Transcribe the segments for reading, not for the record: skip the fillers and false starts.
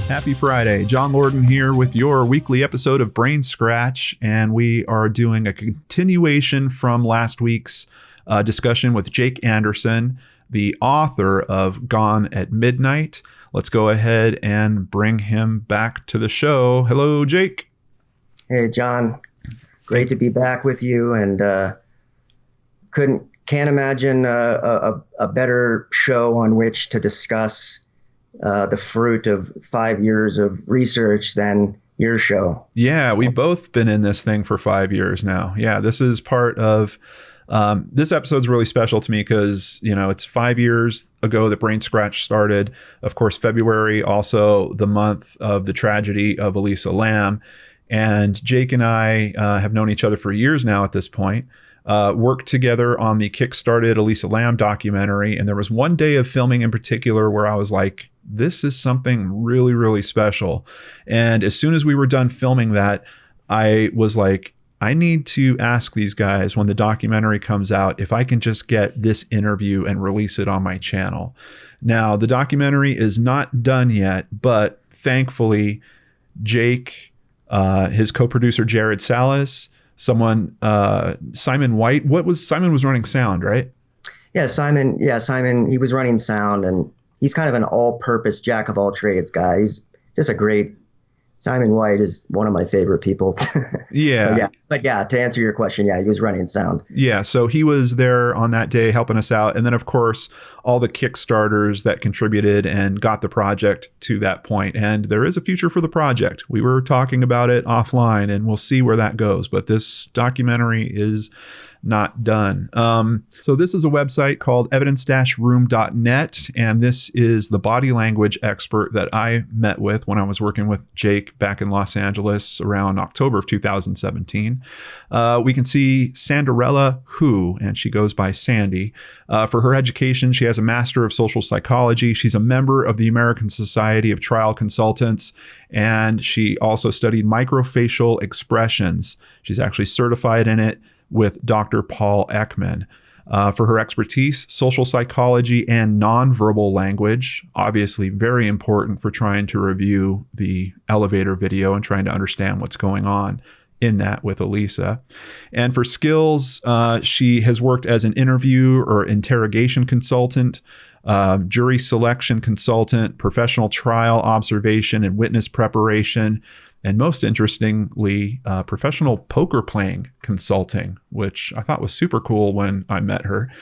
Happy Friday. John Lorden here with your weekly episode of BrainScratch, and we are doing a continuation from last week's discussion with Jake Anderson, the author of Gone at Midnight. Let's go ahead and bring him back to the show. Hello, Jake. Hey, John. Great to be back with you, and can't imagine a better show on which to discuss the fruit of 5 years of research than your show. Yeah, we've both been in this thing for 5 years now. Yeah, this is part of, this episode's really special to me because, it's 5 years ago that BrainScratch started. Of course, February, also the month of the tragedy of Elisa Lam. And Jake and I have known each other for years now at this point. Worked together on the kickstarted Elisa Lam documentary. And there was one day of filming in particular where I was like, this is something really, really special. And as soon as we were done filming that, I was like, I need to ask these guys when the documentary comes out if I can just get this interview and release it on my channel. Now, the documentary is not done yet, but thankfully, Jake, his co-producer Jared Salas, Simon White. Simon was running sound, right? Yeah, Simon, he was running sound, and he's kind of an all-purpose jack of all trades guy. He's just Simon White is one of my favorite people. Yeah. But to answer your question, he was running sound. Yeah, so he was there on that day helping us out. And then, of course, all the Kickstarters that contributed and got the project to that point. And there is a future for the project. We were talking about it offline, and we'll see where that goes. But this documentary is not done. So this is a website called evidence-room.net, and this is the body language expert that I met with when I was working with Jake back in Los Angeles around October of 2017. We can see Sanderella Hu, and she goes by Sandy. For her education, she has a Master of Social Psychology. She's a member of the American Society of Trial Consultants, and she also studied microfacial expressions. She's actually certified in it with Dr. Paul Ekman. For her expertise, social psychology and nonverbal language, obviously very important for trying to review the elevator video and trying to understand what's going on in that with Elisa. And for skills, she has worked as an interview or interrogation consultant, jury selection consultant, professional trial observation and witness preparation, and most interestingly, professional poker playing consulting, which I thought was super cool when I met her.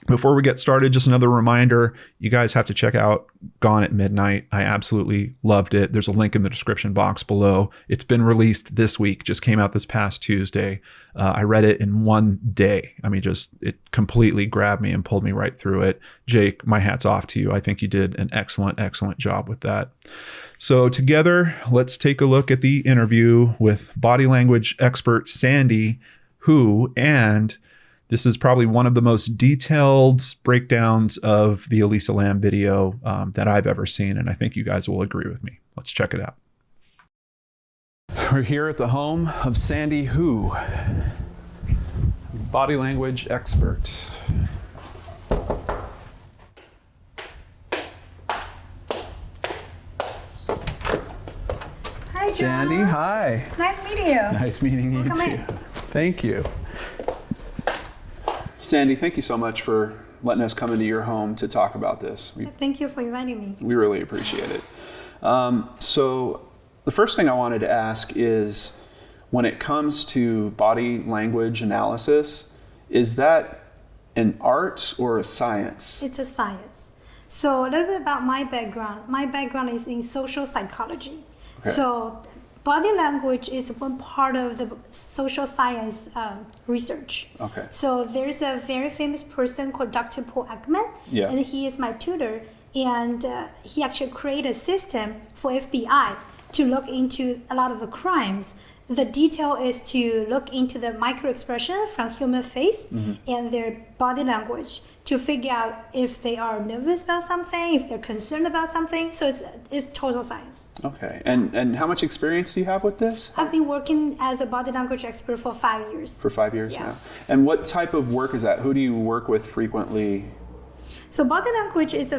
Before we get started, just another reminder, you guys have to check out Gone at Midnight. I absolutely loved it. There's a link in the description box below. It's been released this week, just came out this past Tuesday. I read it in one day. I mean, it completely grabbed me and pulled me right through it. Jake, my hat's off to you. I think you did an excellent, excellent job with that. So together, let's take a look at the interview with body language expert Sandy Hu, and this is probably one of the most detailed breakdowns of the Elisa Lam video that I've ever seen, and I think you guys will agree with me. Let's check it out. We're here at the home of Sandy Hu, body language expert. Hi, John. Sandy, hi. Nice meeting you. Nice meeting you too. Thank you. Sandy, thank you so much for letting us come into your home to talk about this. Thank you for inviting me. We really appreciate it. So the first thing I wanted to ask is, when it comes to body language analysis, is that an art or a science? It's a science. So a little bit about my background. My background is in social psychology. Okay. So body language is one part of the social science research. Okay. So there's a very famous person called Dr. Paul Ekman, and he is my tutor, and he actually created a system for FBI to look into a lot of the crimes The detail is to look into the micro expression from human face and their body language to figure out if they are nervous about something, if they're concerned about something. So it's total science. Okay. And how much experience do you have with this? I've been working as a body language expert for 5 years. For 5 years Yeah. now. And what type of work is that? Who do you work with frequently? So body language is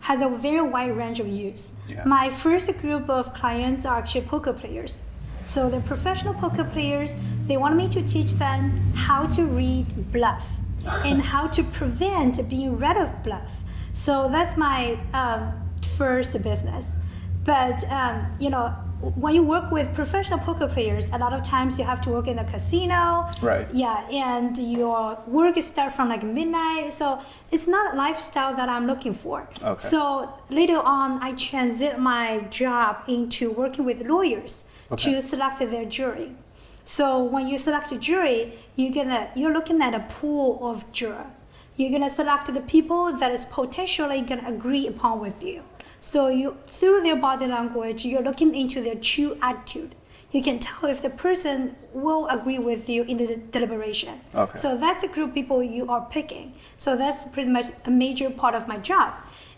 has a very wide range of use. Yeah. My first group of clients are actually poker players. So the professional poker players, they want me to teach them how to read bluff and how to prevent being read of bluff. So that's my first business. But when you work with professional poker players, a lot of times you have to work in a casino. Right. Yeah, and your work starts from like midnight. So it's not a lifestyle that I'm looking for. Okay. So later on, I transit my job into working with lawyers to select their jury. So when you select a jury, you're looking at a pool of jurors. You're gonna select the people that is potentially gonna agree upon with you. So through their body language, you're looking into their true attitude. You can tell if the person will agree with you in the deliberation. Okay. So that's the group of people you are picking. So that's pretty much a major part of my job.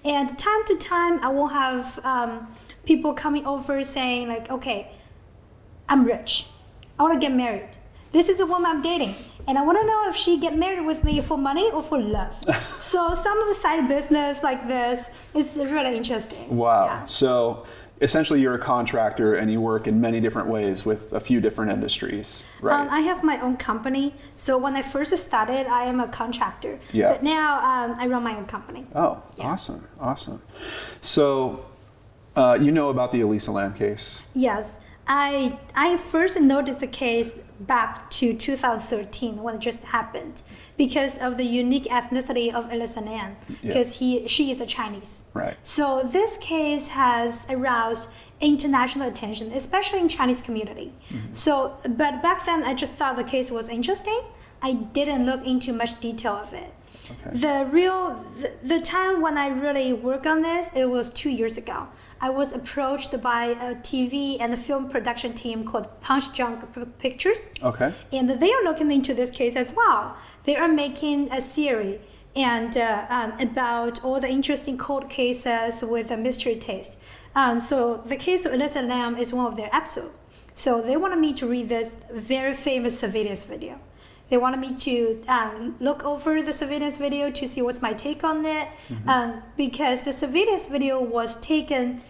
And time to time, I will have people coming over saying like, okay, I'm rich. I want to get married. This is the woman I'm dating. And I want to know if she get married with me for money or for love. So some of the side business like this is really interesting. Wow. Yeah. So essentially you're a contractor and you work in many different ways with a few different industries, right? I have my own company. So when I first started, I am a contractor. Yeah. But now I run my own company. Oh, Yeah. awesome. So you know about the Elisa land case? Yes. I first noticed the case back to 2013 when it just happened because of the unique ethnicity of Elisa Lam, because she is a Chinese. Right. So this case has aroused international attention, especially in Chinese community. So, but back then I just thought the case was interesting. I didn't look into much detail of it. Okay. The time when I really worked on this, it was 2 years ago. I was approached by a TV and a film production team called Punch Drunk Pictures. Okay. And they are looking into this case as well. They are making a series and about all the interesting cold cases with a mystery taste. So the case of Elisa Lam is one of their episodes. So they wanted me to read this very famous surveillance video. They wanted me to look over the surveillance video to see what's my take on it, because the surveillance video was taken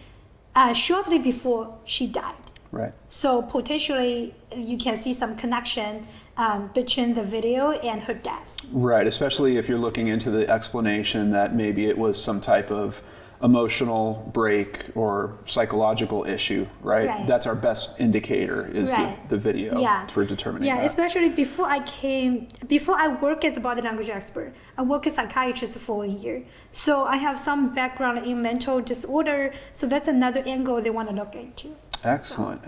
shortly before she died. Right. So potentially you can see some connection between the video and her death. Right, especially if you're looking into the explanation that maybe it was some type of emotional break or psychological issue, right? Right. That's our best indicator is Right. the video for determining Yeah, that. especially before I work as a body language expert, I work as a psychiatrist for 1 year. So I have some background in mental disorder, so that's another angle they want to look into. Excellent.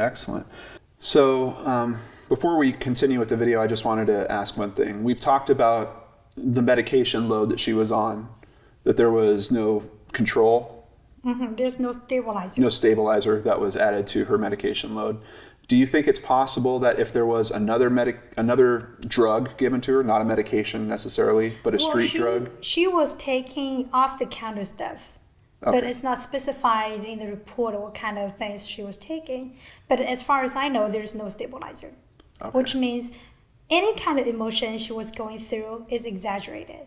So before we continue with the video, I just wanted to ask one thing. We've talked about the medication load that she was on, that there was no control, There's no stabilizer. no stabilizer that was added to her medication load. Do you think it's possible that if there was another drug given to her, not a medication necessarily, but a street drug? She was taking off-the-counter stuff. But it's not specified in the report what kind of things she was taking. But as far as I know, there's no stabilizer, which means any kind of emotion she was going through is exaggerated.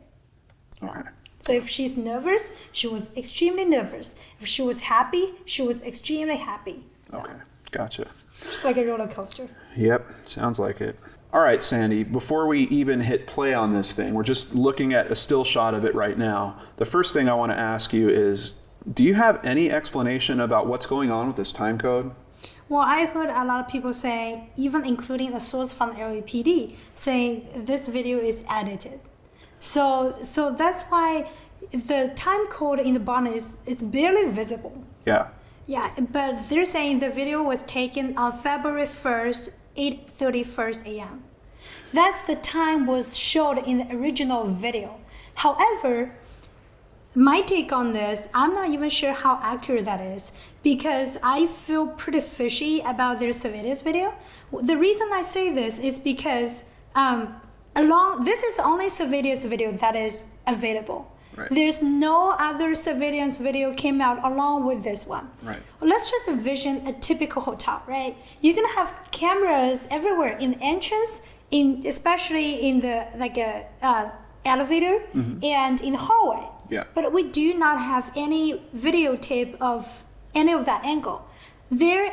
So if she's nervous, she was extremely nervous. If she was happy, she was extremely happy. So Gotcha. it's like a roller coaster. Yep, sounds like it. All right, Sandy, before we even hit play on this thing, we're just looking at a still shot of it right now. The first thing I want to ask you is, do you have any explanation about what's going on with this time code? Well, I heard a lot of people say, even including a source from LAPD, saying this video is edited. So that's why the time code in the bottom is barely visible. Yeah. Yeah, but they're saying the video was taken on February 1st, 8:31 a.m. That's the time was showed in the original video. However, my take on this, I'm not even sure how accurate that is because I feel pretty fishy about their surveillance video. The reason I say this is because this is the only surveillance video that is available. Right. There's no other surveillance video came out along with this one. Right. Let's just envision a typical hotel, right? You're gonna have cameras everywhere in the entrance, especially in the elevator and in the hallway. Yeah. But we do not have any videotape of any of that angle. The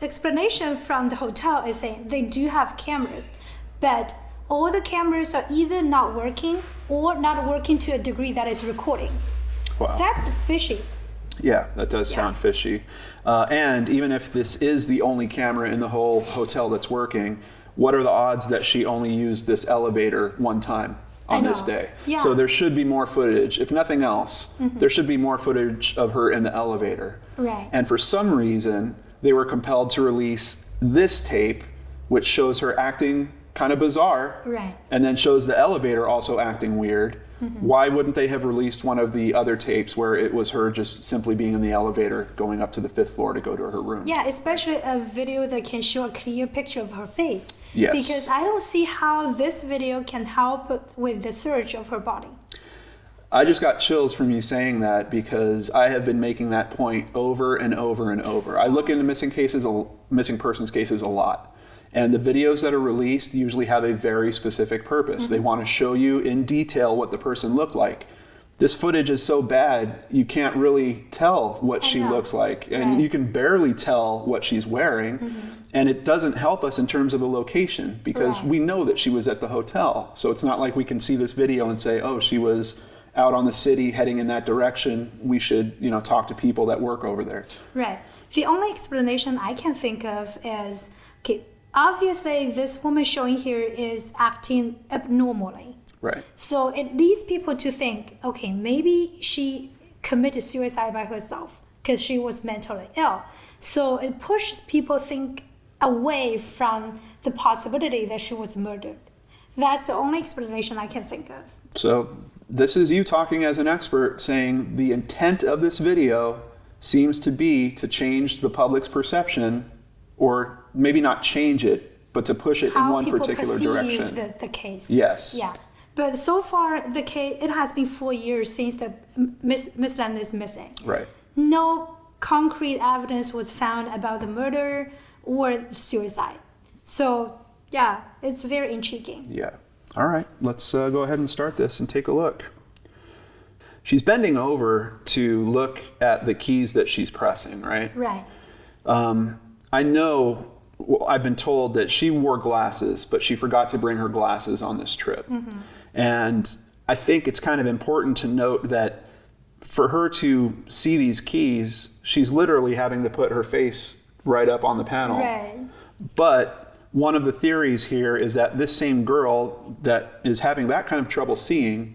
explanation from the hotel is saying they do have cameras, but all the cameras are either not working or not working to a degree that is recording. Wow. That's fishy. Yeah, that does sound fishy. And even if this is the only camera in the whole hotel that's working, what are the odds that she only used this elevator one time on this day? Yeah. So there should be more footage. If nothing else, there should be more footage of her in the elevator. Right. And for some reason, they were compelled to release this tape, which shows her acting kind of bizarre, Right. and then shows the elevator also acting weird. Why wouldn't they have released one of the other tapes where it was her just simply being in the elevator going up to the 5th floor to go to her room? Yeah, especially a video that can show a clear picture of her face. Yes. Because I don't see how this video can help with the search of her body. I just got chills from you saying that because I have been making that point over and over and over. I look into missing persons cases a lot. And the videos that are released usually have a very specific purpose. They want to show you in detail what the person looked like. This footage is so bad, you can't really tell what she looks like. And you can barely tell what she's wearing. And it doesn't help us in terms of the location because we know that she was at the hotel. So it's not like we can see this video and say, oh, she was out on the city heading in that direction. We should, talk to people that work over there. Right. The only explanation I can think of is, obviously this woman showing here is acting abnormally. Right. So it leads people to think, okay, maybe she committed suicide by herself because she was mentally ill. So it pushes people think away from the possibility that she was murdered. That's the only explanation I can think of. So this is you talking as an expert saying the intent of this video seems to be to change the public's perception, or maybe not change it, but to push it in one particular direction. How people perceive the case. Yes. Yeah. But so far, the case, it has been 4 years since the Miss Land is missing. Right. No concrete evidence was found about the murder or suicide. So, yeah, it's very intriguing. Yeah. All right, let's go ahead and start this and take a look. She's bending over to look at the keys that she's pressing, right? Right. I know, I've been told that she wore glasses, but she forgot to bring her glasses on this trip. And I think it's kind of important to note that for her to see these keys, she's literally having to put her face right up on the panel. Right. But one of the theories here is that this same girl that is having that kind of trouble seeing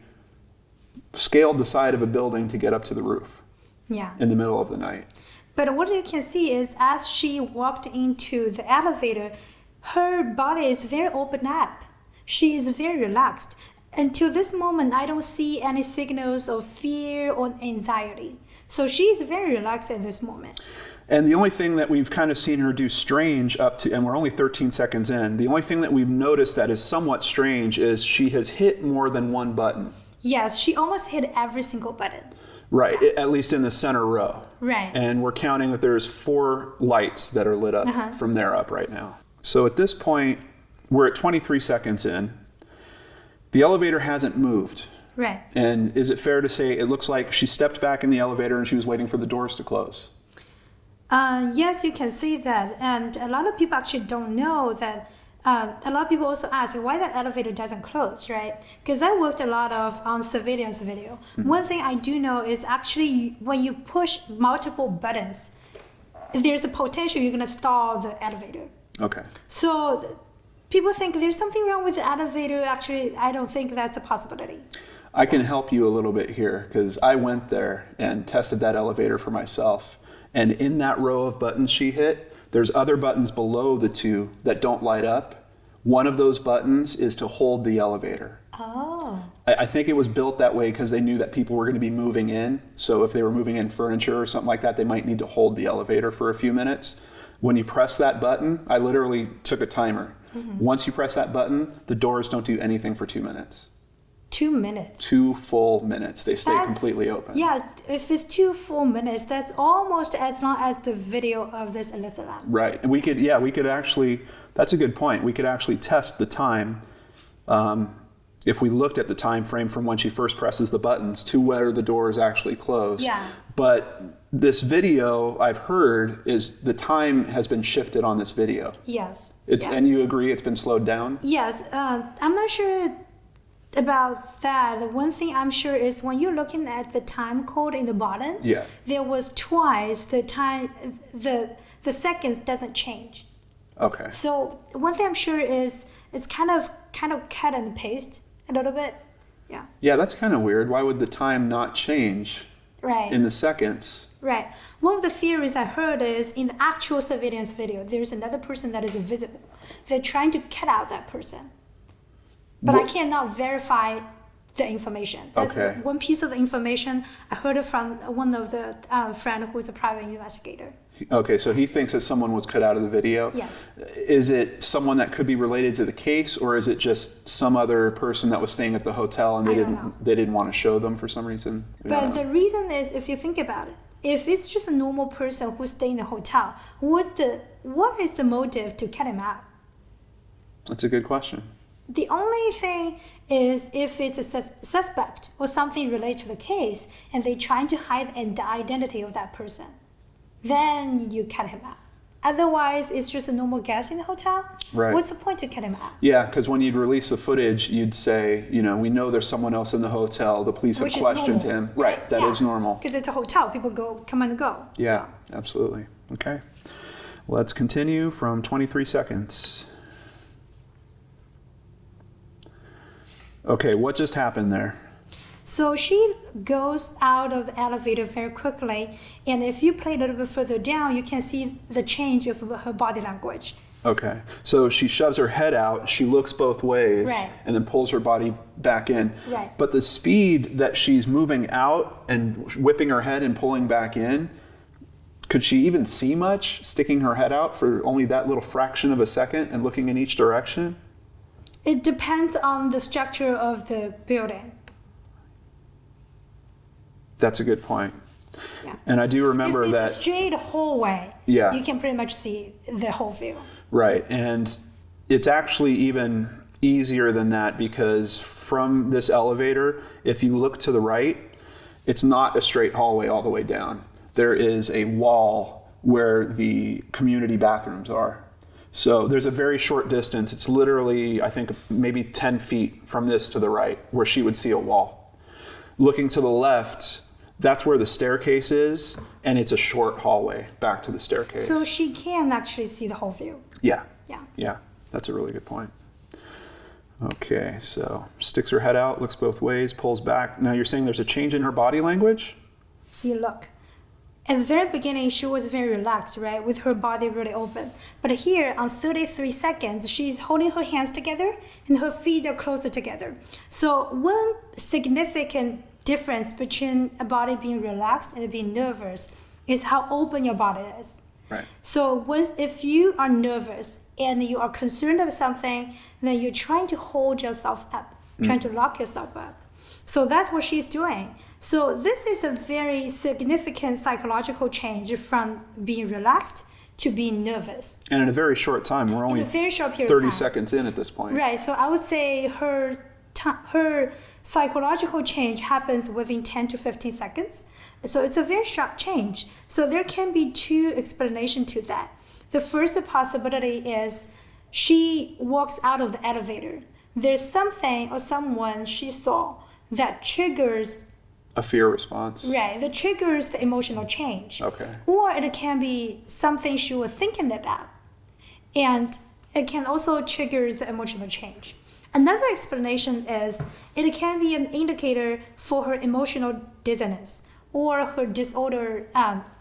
scaled the side of a building to get up to the roof in the middle of the night. But what you can see is as she walked into the elevator, her body is very open up. She is very relaxed. Until this moment, I don't see any signals of fear or anxiety. So she is very relaxed at this moment. And the only thing that we've kind of seen her do strange up to, and we're only 13 seconds in, the only thing that we've noticed that is somewhat strange is she has hit more than one button. Yes, she almost hit every single button. Right, at least in the center row. Right. And we're counting that there's 4 lights that are lit up from there up right now. So at this point, we're at 23 seconds in. The elevator hasn't moved. Right. And is it fair to say it looks like she stepped back in the elevator and she was waiting for the doors to close? Yes, you can see that. And a lot of people actually don't know that. A lot of people also ask why the elevator doesn't close, right? Because I worked a lot on surveillance video. One thing I do know is actually when you push multiple buttons, there's a potential you're going to stall the elevator. Okay. So people think there's something wrong with the elevator. Actually, I don't think that's a possibility. I can help you a little bit here because I went there and tested that elevator for myself. And in that row of buttons she hit, there's other buttons below the 2 that don't light up. One of those buttons is to hold the elevator. Oh. I think it was built that way because they knew that people were going to be moving in. So if they were moving in furniture or something like that, they might need to hold the elevator for a few minutes. When you press that button, I literally took a timer. Once you press that button, the doors don't do anything for 2 minutes. 2 minutes. 2 full minutes. They stay completely open. Yeah, if it's 2 full minutes, that's almost as long as the video of this Elisa lamp. Right. And we could actually, that's a good point. We could actually test the time if we looked at the time frame from when she first presses the buttons to where the doors actually close. Yeah. But this video, I've heard, is the time has been shifted on this video. Yes. Yes. And you agree it's been slowed down? Yes. I'm not sure about that. One thing I'm sure is when you're looking at the time code in the bottom, there was twice the time, the seconds doesn't change. Okay. So one thing I'm sure is it's kind of cut and paste a little bit. Yeah. Yeah, that's kind of weird. Why would the time not change in the seconds? Right. One of the theories I heard is in the actual surveillance video, there's another person that is invisible. They're trying to cut out that person. But I cannot verify the information. That's one piece of the information I heard it from one of the friend who is a private investigator. Okay, so he thinks that someone was cut out of the video? Yes. Is it someone that could be related to the case, or is it just some other person that was staying at the hotel and they didn't want to show them for some reason? But the reason is, if you think about it, if it's just a normal person who's staying in the hotel, what is the motive to cut him out? That's a good question. The only thing is if it's a suspect or something related to the case and they're trying to hide the identity of that person, then you cut him out. Otherwise, it's just a normal guest in the hotel. Right. What's the point to cut him out? Yeah, because when you'd release the footage, you'd say, we know there's someone else in the hotel. The police have questioned him. Right, that is normal. Because it's a hotel. People come and go. Yeah, absolutely. Okay. Let's continue from 23 seconds. Okay, what just happened there? So she goes out of the elevator very quickly, and if you play a little bit further down, you can see the change of her body language. Okay, so she shoves her head out, she looks both ways, right, and then pulls her body back in. Right. But the speed that she's moving out and whipping her head and pulling back in, could she even see much sticking her head out for only that little fraction of a second and looking in each direction? It depends on the structure of the building. That's a good point. Yeah. And I do remember if that it's a straight hallway, you can pretty much see the whole view. Right. And it's actually even easier than that because from this elevator, if you look to the right, it's not a straight hallway all the way down. There is a wall where the community bathrooms are. So there's a very short distance. It's literally, I think, maybe 10 feet from this to the right where she would see a wall. Looking to the left, that's where the staircase is, and it's a short hallway back to the staircase. So she can actually see the whole view. Yeah. Yeah. Yeah, that's a really good point. Okay, so sticks her head out, looks both ways, pulls back. Now you're saying there's a change in her body language? See, look. At the very beginning, she was very relaxed, right, with her body really open. But here, on 33 seconds, she's holding her hands together and her feet are closer together. So one significant difference between a body being relaxed and being nervous is how open your body is. Right. So if you are nervous and you are concerned about something, then you're trying to hold yourself up, trying to lock yourself up. So that's what she's doing. So this is a very significant psychological change from being relaxed to being nervous. And in a very short time, we're only in a very short period 30 of time. seconds in at this point. Right, so I would say her psychological change happens within 10 to 15 seconds. So it's a very sharp change. So there can be two explanations to that. The first possibility is she walks out of the elevator. There's something or someone she saw that triggers a fear response. Right, that triggers the emotional change. Okay. Or it can be something she was thinking about. And it can also trigger the emotional change. Another explanation is it can be an indicator for her emotional dissonance or her disorder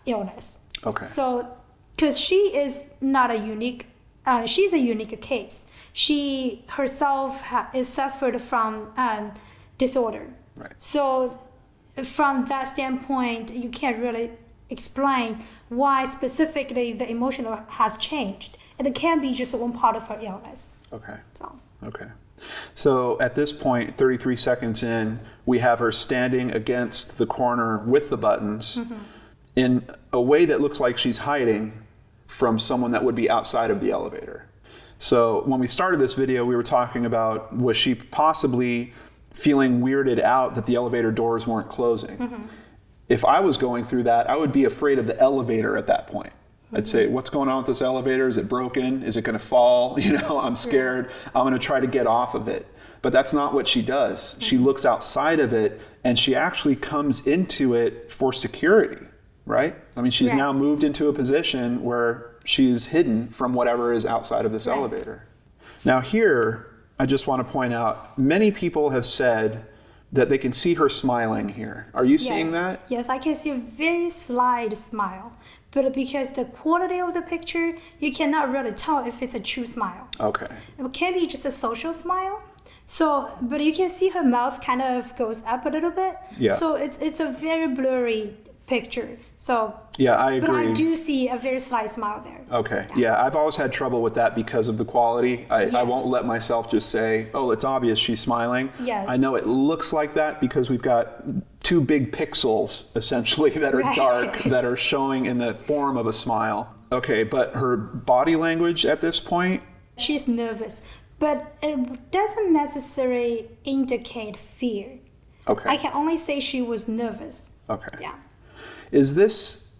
illness. Okay. So, because she is not a unique, she's a unique case. She herself is suffered from disorder. Right. So from that standpoint, you can't really explain why specifically the emotional has changed. And it can be just one part of her illness. Okay. So. Okay. So at this point, 33 seconds in, we have her standing against the corner with the buttons in a way that looks like she's hiding from someone that would be outside of the elevator. So when we started this video, we were talking about, was she possibly feeling weirded out that the elevator doors weren't closing? If I was going through that, I would be afraid of the elevator at that point. I'd say, what's going on with this elevator? Is it broken? Is it going to fall? You know, I'm scared. I'm going to try to get off of it. But that's not what she does. She looks outside of it, and she actually comes into it for security, right? I mean, she's now moved into a position where she's hidden from whatever is outside of this elevator. Now here, I just want to point out, many people have said that they can see her smiling here. Are you seeing that? Yes, I can see a very slight smile. But because the quality of the picture, you cannot really tell if it's a true smile. Okay. It can be just a social smile. So, but you can see her mouth kind of goes up a little bit. Yeah. So it's a very blurry picture. So yeah, I agree. But I do see a very slight smile there. Okay. Yeah, I've always had trouble with that because of the quality. I won't let myself just say, oh, it's obvious she's smiling. Yes. I know it looks like that because we've got two big pixels essentially that are dark that are showing in the form of a smile. Okay, but her body language at this point? She's nervous, but it doesn't necessarily indicate fear. Okay. I can only say she was nervous. Okay. Yeah. Is this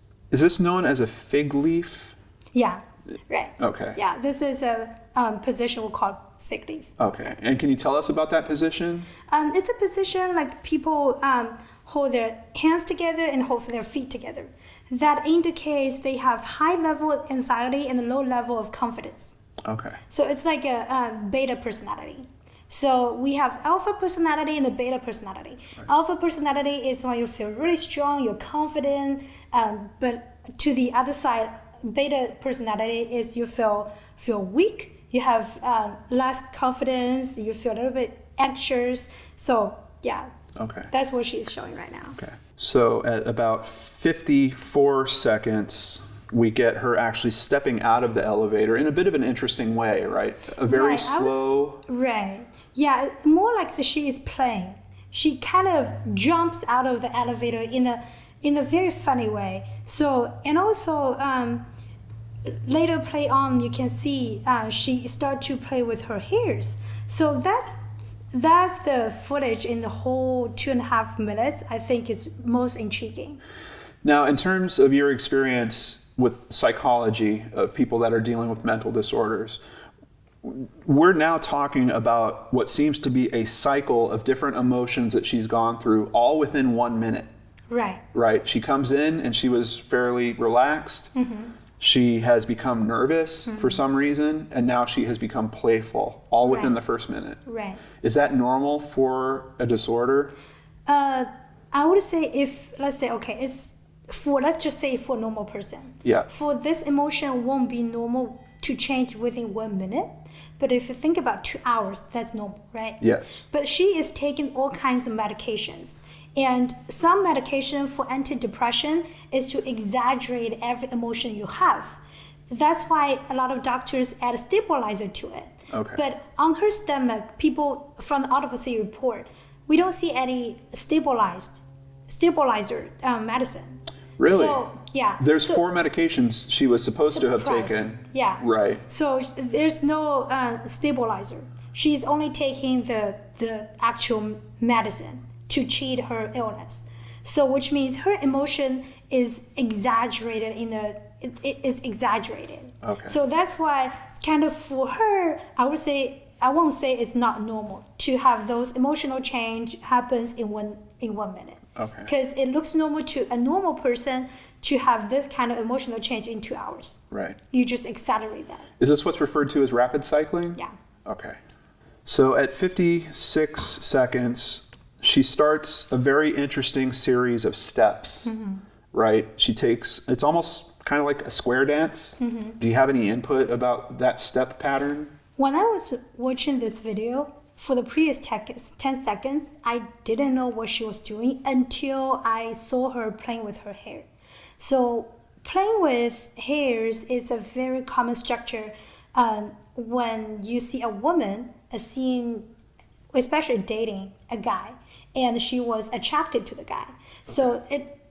known as a fig leaf? Yeah, right. Okay. Yeah, this is a position we call fig leaf. Okay, and can you tell us about that position? It's a position like people hold their hands together and hold their feet together. That indicates they have high level of anxiety and low level of confidence. Okay. So it's like a beta personality. So we have alpha personality and the beta personality. Right. Alpha personality is when you feel really strong, you're confident, but to the other side, beta personality is you feel weak, you have less confidence, you feel a little bit anxious. So yeah, that's what she's showing right now. Okay. So at about 54 seconds, we get her actually stepping out of the elevator in a bit of an interesting way, right? A very slow... Right. Yeah, more like she is playing. She kind of jumps out of the elevator in a very funny way. So, and also later play on, you can see she start to play with her hairs. So that's the footage in the whole 2.5 minutes I think is most intriguing. Now, in terms of your experience with psychology of people that are dealing with mental disorders, we're now talking about what seems to be a cycle of different emotions that she's gone through all within 1 minute. Right. Right. She comes in and she was fairly relaxed. She has become nervous for some reason, and now she has become playful all within the first minute. Right. Is that normal for a disorder? I would say let's just say for a normal person. Yeah. For this emotion won't be normal to change within 1 minute. But if you think about 2 hours, that's normal, right? Yes. But she is taking all kinds of medications. And some medication for antidepressant is to exaggerate every emotion you have. That's why a lot of doctors add a stabilizer to it. Okay. But on her stomach, people from the autopsy report, we don't see any stabilizer medicine. Really? So, yeah. There's 4 medications she was supposed to have taken. Yeah. Right. So there's no stabilizer. She's only taking the actual medicine to treat her illness. So which means her emotion is exaggerated it is exaggerated. Okay. So that's why kind of for her, I won't say it's not normal to have those emotional change happens in one minute. Okay. Because it looks normal to a normal person to have this kind of emotional change in 2 hours. Right. You just accelerate that. Is this what's referred to as rapid cycling? Yeah. Okay. So at 56 seconds, she starts a very interesting series of steps, right? It's almost kind of like a square dance. Do you have any input about that step pattern? When I was watching this video, for the previous 10 seconds, I didn't know what she was doing until I saw her playing with her hair. So playing with hairs is a very common structure when you see a woman, especially dating a guy, and she was attracted to the guy. So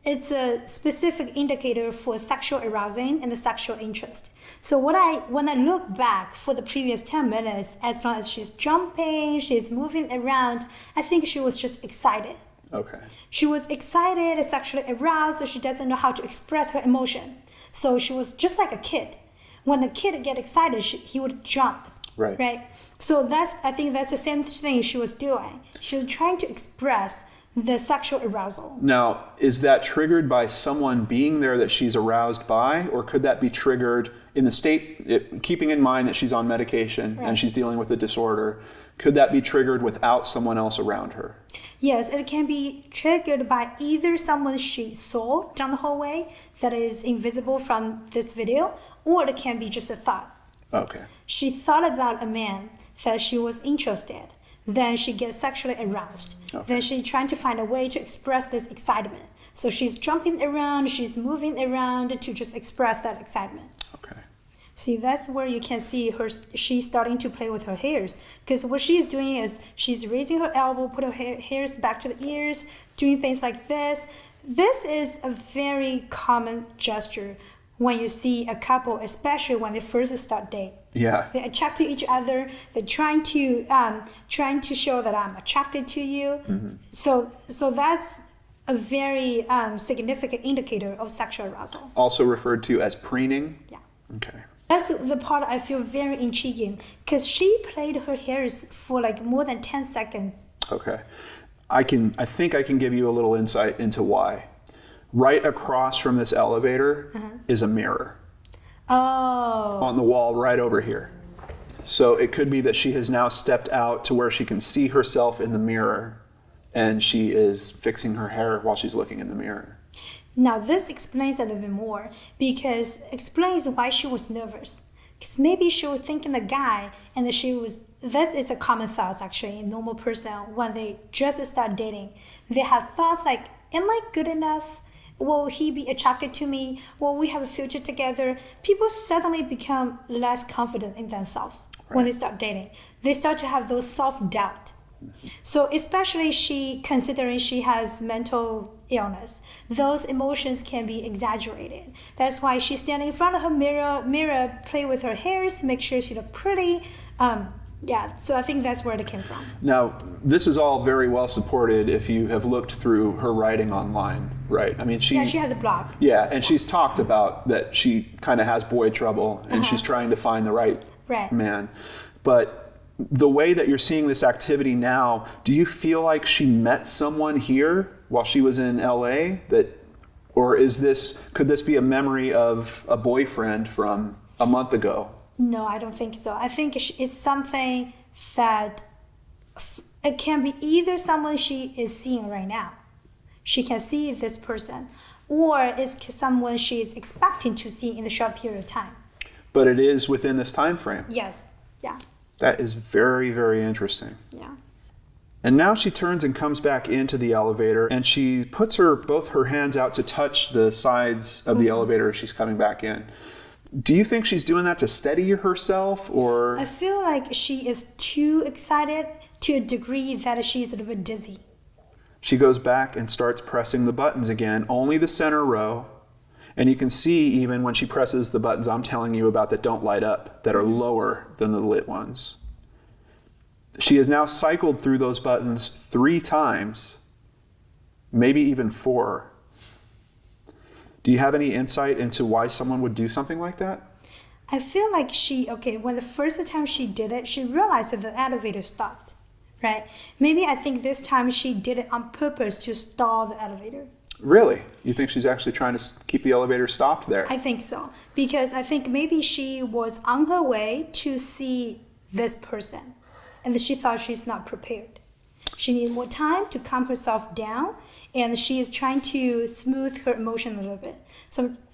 it's a specific indicator for sexual arousing and the sexual interest. So when I look back for the previous 10 minutes, as long as she's jumping, she's moving around, I think she was just excited. Okay. She was excited, sexually aroused, so she doesn't know how to express her emotion. So she was just like a kid. When the kid get excited, he would jump. Right. So I think that's the same thing she was doing. She was trying to express the sexual arousal. Now, is that triggered by someone being there that she's aroused by, or could that be triggered in the state, keeping in mind that she's on medication and she's dealing with a disorder, could that be triggered without someone else around her? Yes, it can be triggered by either someone she saw down the hallway that is invisible from this video, or it can be just a thought. Okay. She thought about a man that she was interested. Then she gets sexually aroused. Okay. Then she's trying to find a way to express this excitement. So she's jumping around, she's moving around to just express that excitement. Okay. See, that's where you can see she's starting to play with her hairs. Because what she's doing is she's raising her elbow, put her hairs back to the ears, doing things like this. This is a very common gesture when you see a couple, especially when they first start dating. Yeah. They're attracted to each other. They're trying to show that I'm attracted to you. Mm-hmm. So that's a very significant indicator of sexual arousal. Also referred to as preening? Yeah. Okay. That's the part I feel very intriguing because she played her hairs for like more than 10 seconds. Okay. I think I can give you a little insight into why. Right across from this elevator is a mirror. Oh. On the wall right over here. So it could be that she has now stepped out to where she can see herself in the mirror and she is fixing her hair while she's looking in the mirror. Now this explains a little bit more because it explains why she was nervous. Because maybe she was thinking the guy and that is a common thought actually in normal person when they just start dating. They have thoughts like, am I good enough? Will he be attracted to me? Will we have a future together? People suddenly become less confident in themselves when they start dating. They start to have those self-doubt. So especially considering she has mental illness, those emotions can be exaggerated. That's why she's standing in front of her mirror, play with her hairs, make sure she looks pretty. So I think that's where it came from. Now, this is all very well supported if you have looked through her writing online, right? I mean, she has a blog. Yeah, and she's talked about that she kind of has boy trouble and she's trying to find the right man. But the way that you're seeing this activity now, do you feel like she met someone here while she was in LA or could this be a memory of a boyfriend from a month ago? No, I don't think so. I think it's something that it can be either someone she is seeing right now. She can see this person, or it's someone she is expecting to see in a short period of time. But it is within this time frame. Yes. Yeah. That is very, very interesting. Yeah. And now she turns and comes back into the elevator and she puts both her hands out to touch the sides of the elevator as she's coming back in. Do you think she's doing that to steady herself or? I feel like she is too excited to a degree that she's a little bit dizzy. She goes back and starts pressing the buttons again, only the center row. And you can see even when she presses the buttons I'm telling you about that don't light up, that are lower than the lit ones. She has now cycled through those buttons 3 times, maybe even 4. Do you have any insight into why someone would do something like that? I feel like when the first time she did it, she realized that the elevator stopped, right? Maybe I think this time she did it on purpose to stall the elevator. Really? You think she's actually trying to keep the elevator stopped there? I think so. Because I think maybe she was on her way to see this person and she thought she's not prepared. She needs more time to calm herself down and she is trying to smooth her emotion a little bit.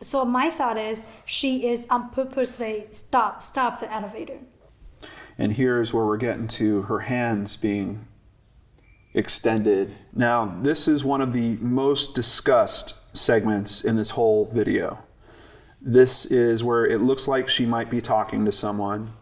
So my thought is she is on purposely stop the elevator. And here's where we're getting to her hands being extended. Now, this is one of the most discussed segments in this whole video. This is where it looks like she might be talking to someone.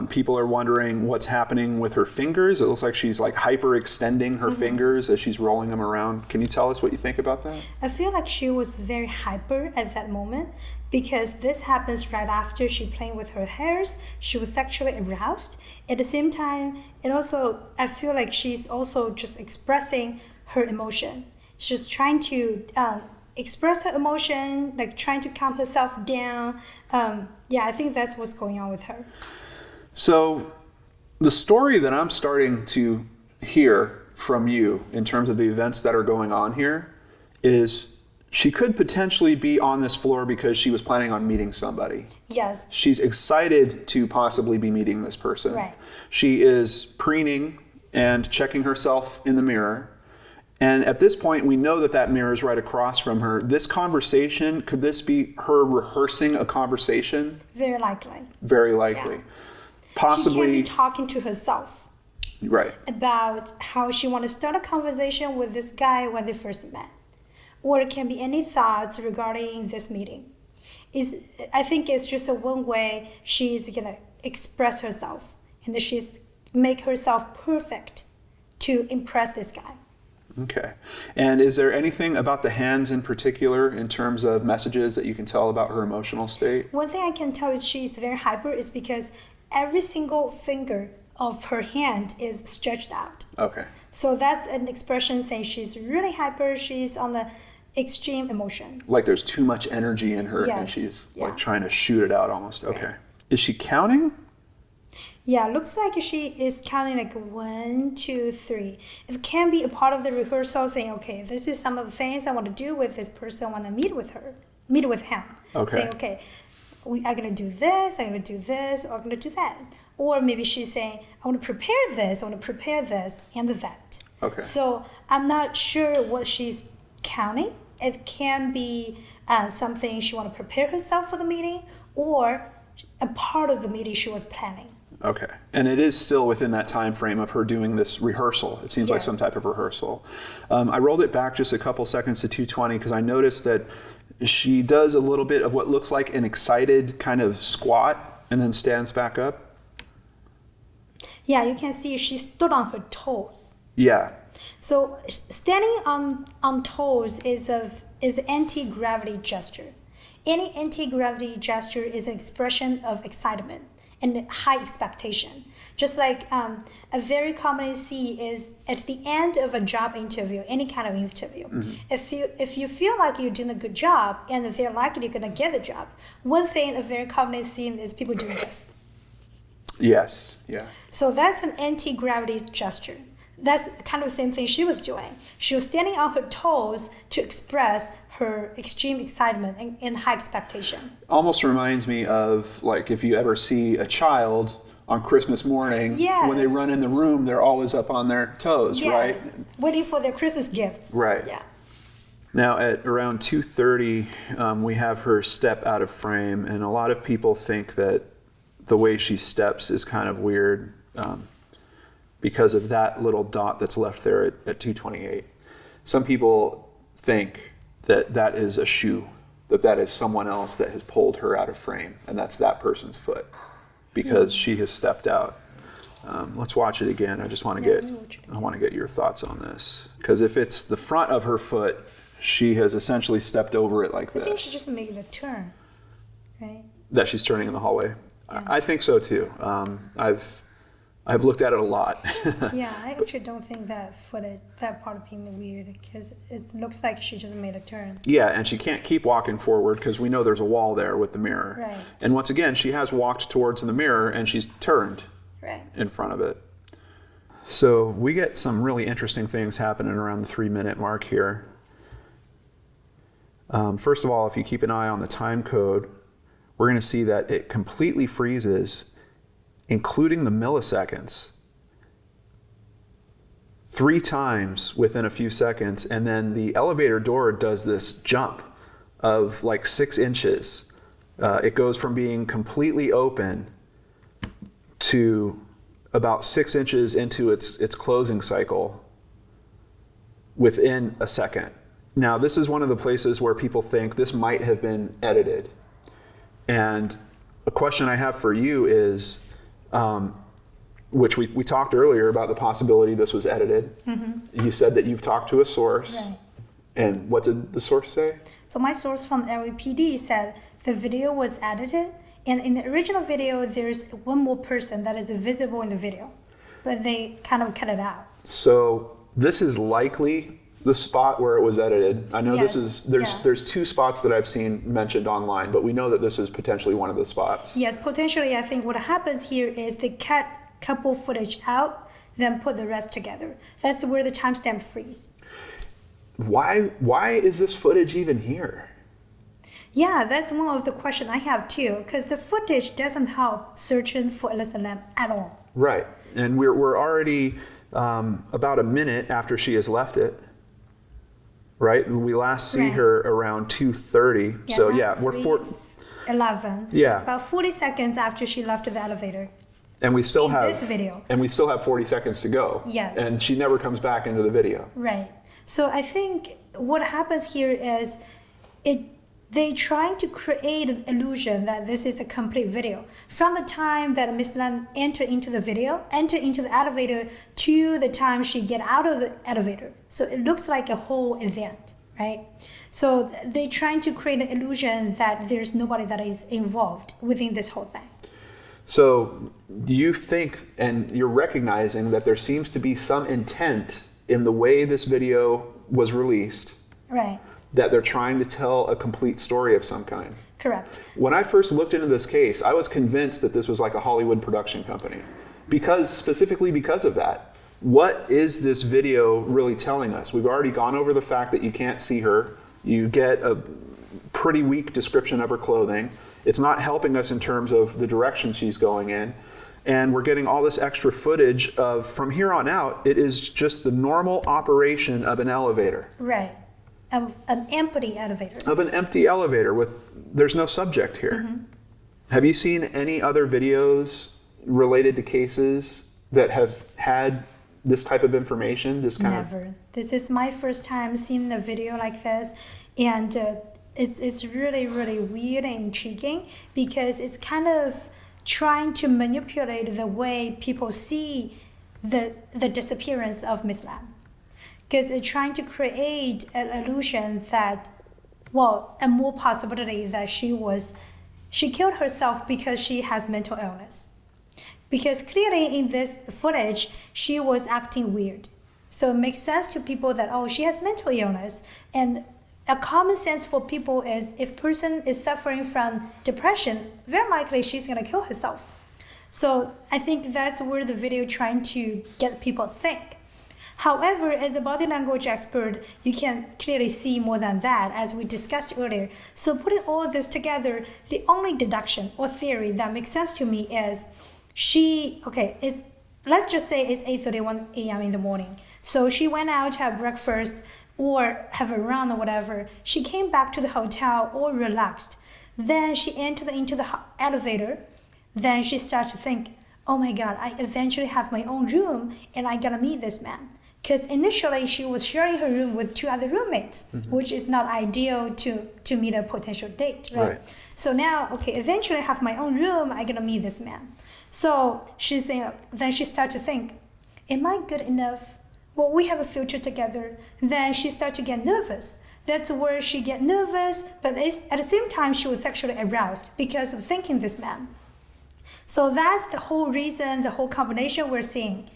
People are wondering what's happening with her fingers. It looks like she's like hyperextending her fingers as she's rolling them around. Can you tell us what you think about that? I feel like she was very hyper at that moment because this happens right after she playing with her hairs. She was sexually aroused. At the same time, I feel like she's also just expressing her emotion. She's trying to express her emotion, like trying to calm herself down. I think that's what's going on with her. So the story that I'm starting to hear from you in terms of the events that are going on here is she could potentially be on this floor because she was planning on meeting somebody. Yes. She's excited to possibly be meeting this person. Right. She is preening and checking herself in the mirror. And at this point, we know that that mirror is right across from her. This conversation, could this be her rehearsing a conversation? Very likely. Very likely. Yeah. Possibly. She can be talking to herself. Right. About how she want to start a conversation with this guy when they first met. Or it can be any thoughts regarding this meeting. I think it's just a one way she's going to express herself. And that she's make herself perfect to impress this guy. Okay. And is there anything about the hands in particular in terms of messages that you can tell about her emotional state? One thing I can tell is she's very hyper is because every single finger of her hand is stretched out. Okay. So that's an expression saying she's really hyper, she's on the extreme emotion. Like there's too much energy in her and she's like trying to shoot it out almost. Okay. Is she counting? Yeah, looks like she is counting like 1, 2, 3. It can be a part of the rehearsal saying, okay, this is some of the things I want to do with this person when I meet with him. Okay. Saying, okay, I'm going to do this, I'm going to do this, or I'm going to do that. Or maybe she's saying, I want to prepare this, and that. Okay. So I'm not sure what she's counting. It can be something she want to prepare herself for the meeting, or a part of the meeting she was planning. Okay. And it is still within that time frame of her doing this rehearsal. It seems like some type of rehearsal. I rolled it back just a couple seconds to 220 because I noticed that she does a little bit of what looks like an excited kind of squat and then stands back up. Yeah, you can see she stood on her toes. Yeah. So standing on toes is anti-gravity gesture. Any anti-gravity gesture is an expression of excitement and high expectation. Just like a very common see is at the end of a job interview, any kind of interview. If you feel like you're doing a good job and if you're likely you're gonna get the job, one thing a very common seen is people doing this. Yes. Yeah. So that's an anti-gravity gesture. That's kind of the same thing she was doing. She was standing on her toes to express her extreme excitement and high expectation. Almost reminds me of like if you ever see a child on Christmas morning, when they run in the room, they're always up on their toes, right? Waiting for their Christmas gifts. Right. Yeah. Now at around 2:30, we have her step out of frame, and a lot of people think that the way she steps is kind of weird because of that little dot that's left there at 2:28. Some people think that that is a shoe, that is someone else that has pulled her out of frame, and that's that person's foot because she has stepped out. Let's watch it again. I just want to get your thoughts on this, because if it's the front of her foot, she has essentially stepped over it like this. I think she's just making a turn, right? That she's turning in the hallway. Yeah. I think so too. I've looked at it a lot. Yeah, I actually don't think that part of being weird, because it looks like she just made a turn. Yeah, and she can't keep walking forward because we know there's a wall there with the mirror. Right. And once again, she has walked towards the mirror and she's turned in front of it. So we get some really interesting things happening around the 3-minute mark here. First of all, if you keep an eye on the time code, we're going to see that it completely freezes, including the milliseconds, 3 times within a few seconds, and then the elevator door does this jump of like 6 inches. It goes from being completely open to about 6 inches into its closing cycle within a second. Now, this is one of the places where people think this might have been edited. And a question I have for you is, which we talked earlier about the possibility this was edited. You said that you've talked to a source. Right. And what did the source say? So my source from LAPD said the video was edited, and in the original video, there's one more person that is visible in the video, but they kind of cut it out. So this is likely the spot where it was edited. I know Yes, there's 2 spots that I've seen mentioned online, but we know that this is potentially one of the spots. Yes, potentially, I think what happens here is they cut couple footage out, then put the rest together. That's where the timestamp freeze. Why is this footage even here? Yeah, that's one of the questions I have too, because the footage doesn't help searching for Elisa Lam at all. Right, and we're already about a minute after she has left it. Right, we last see Right. her around 2:30. Yeah, So yeah, that's we're 11. So Yeah. it's about 40 seconds after she left the elevator. and we still in have this video. and we still have 40 seconds to go. Yes. And she never comes back into the video. Right. So I think what happens here is they trying to create an illusion that this is a complete video. From the time that Miss Lan entered into the elevator to the time she get out of the elevator. So it looks like a whole event, right? So they trying to create an illusion that there's nobody that is involved within this whole thing. So you think, and you're recognizing that there seems to be some intent in the way this video was released, Right. that they're trying to tell a complete story of some kind. Correct. When I first looked into this case, I was convinced that this was like a Hollywood production company, specifically because of that. What is this video really telling us? We've already gone over the fact that you can't see her. You get a pretty weak description of her clothing. It's not helping us in terms of the direction she's going in. And we're getting all this extra footage of, from here on out, it is just the normal operation of an elevator. Right. Of an empty elevator. Of an empty elevator there's no subject here. Have you seen any other videos related to cases that have had this type of information? Never. This is my first time seeing a video like this, and it's really, really weird and intriguing because it's kind of trying to manipulate the way people see the disappearance of Miss Lam. Because it's trying to create an illusion that, a more possibility that she killed herself because she has mental illness. Because clearly in this footage, she was acting weird. So it makes sense to people that, she has mental illness. And a common sense for people is if person is suffering from depression, very likely she's gonna kill herself. So I think that's where the video trying to get people to think. However, as a body language expert, you can clearly see more than that, as we discussed earlier. So putting all this together, the only deduction or theory that makes sense to me is let's just say it's 8:31 a.m. in the morning. So she went out to have breakfast or have a run or whatever. She came back to the hotel all relaxed. Then she entered into the elevator. Then she started to think, oh my God, I eventually have my own room and I gotta meet this man. Because initially she was sharing her room with 2 other roommates, which is not ideal to meet a potential date, right? So now, eventually I have my own room, I gotta meet this man. So she's saying, then she started to think, am I good enough? Well, we have a future together. Then she started to get nervous. That's where she get nervous, but at the same time she was sexually aroused because of thinking this man. So that's the whole reason, the whole combination we're seeing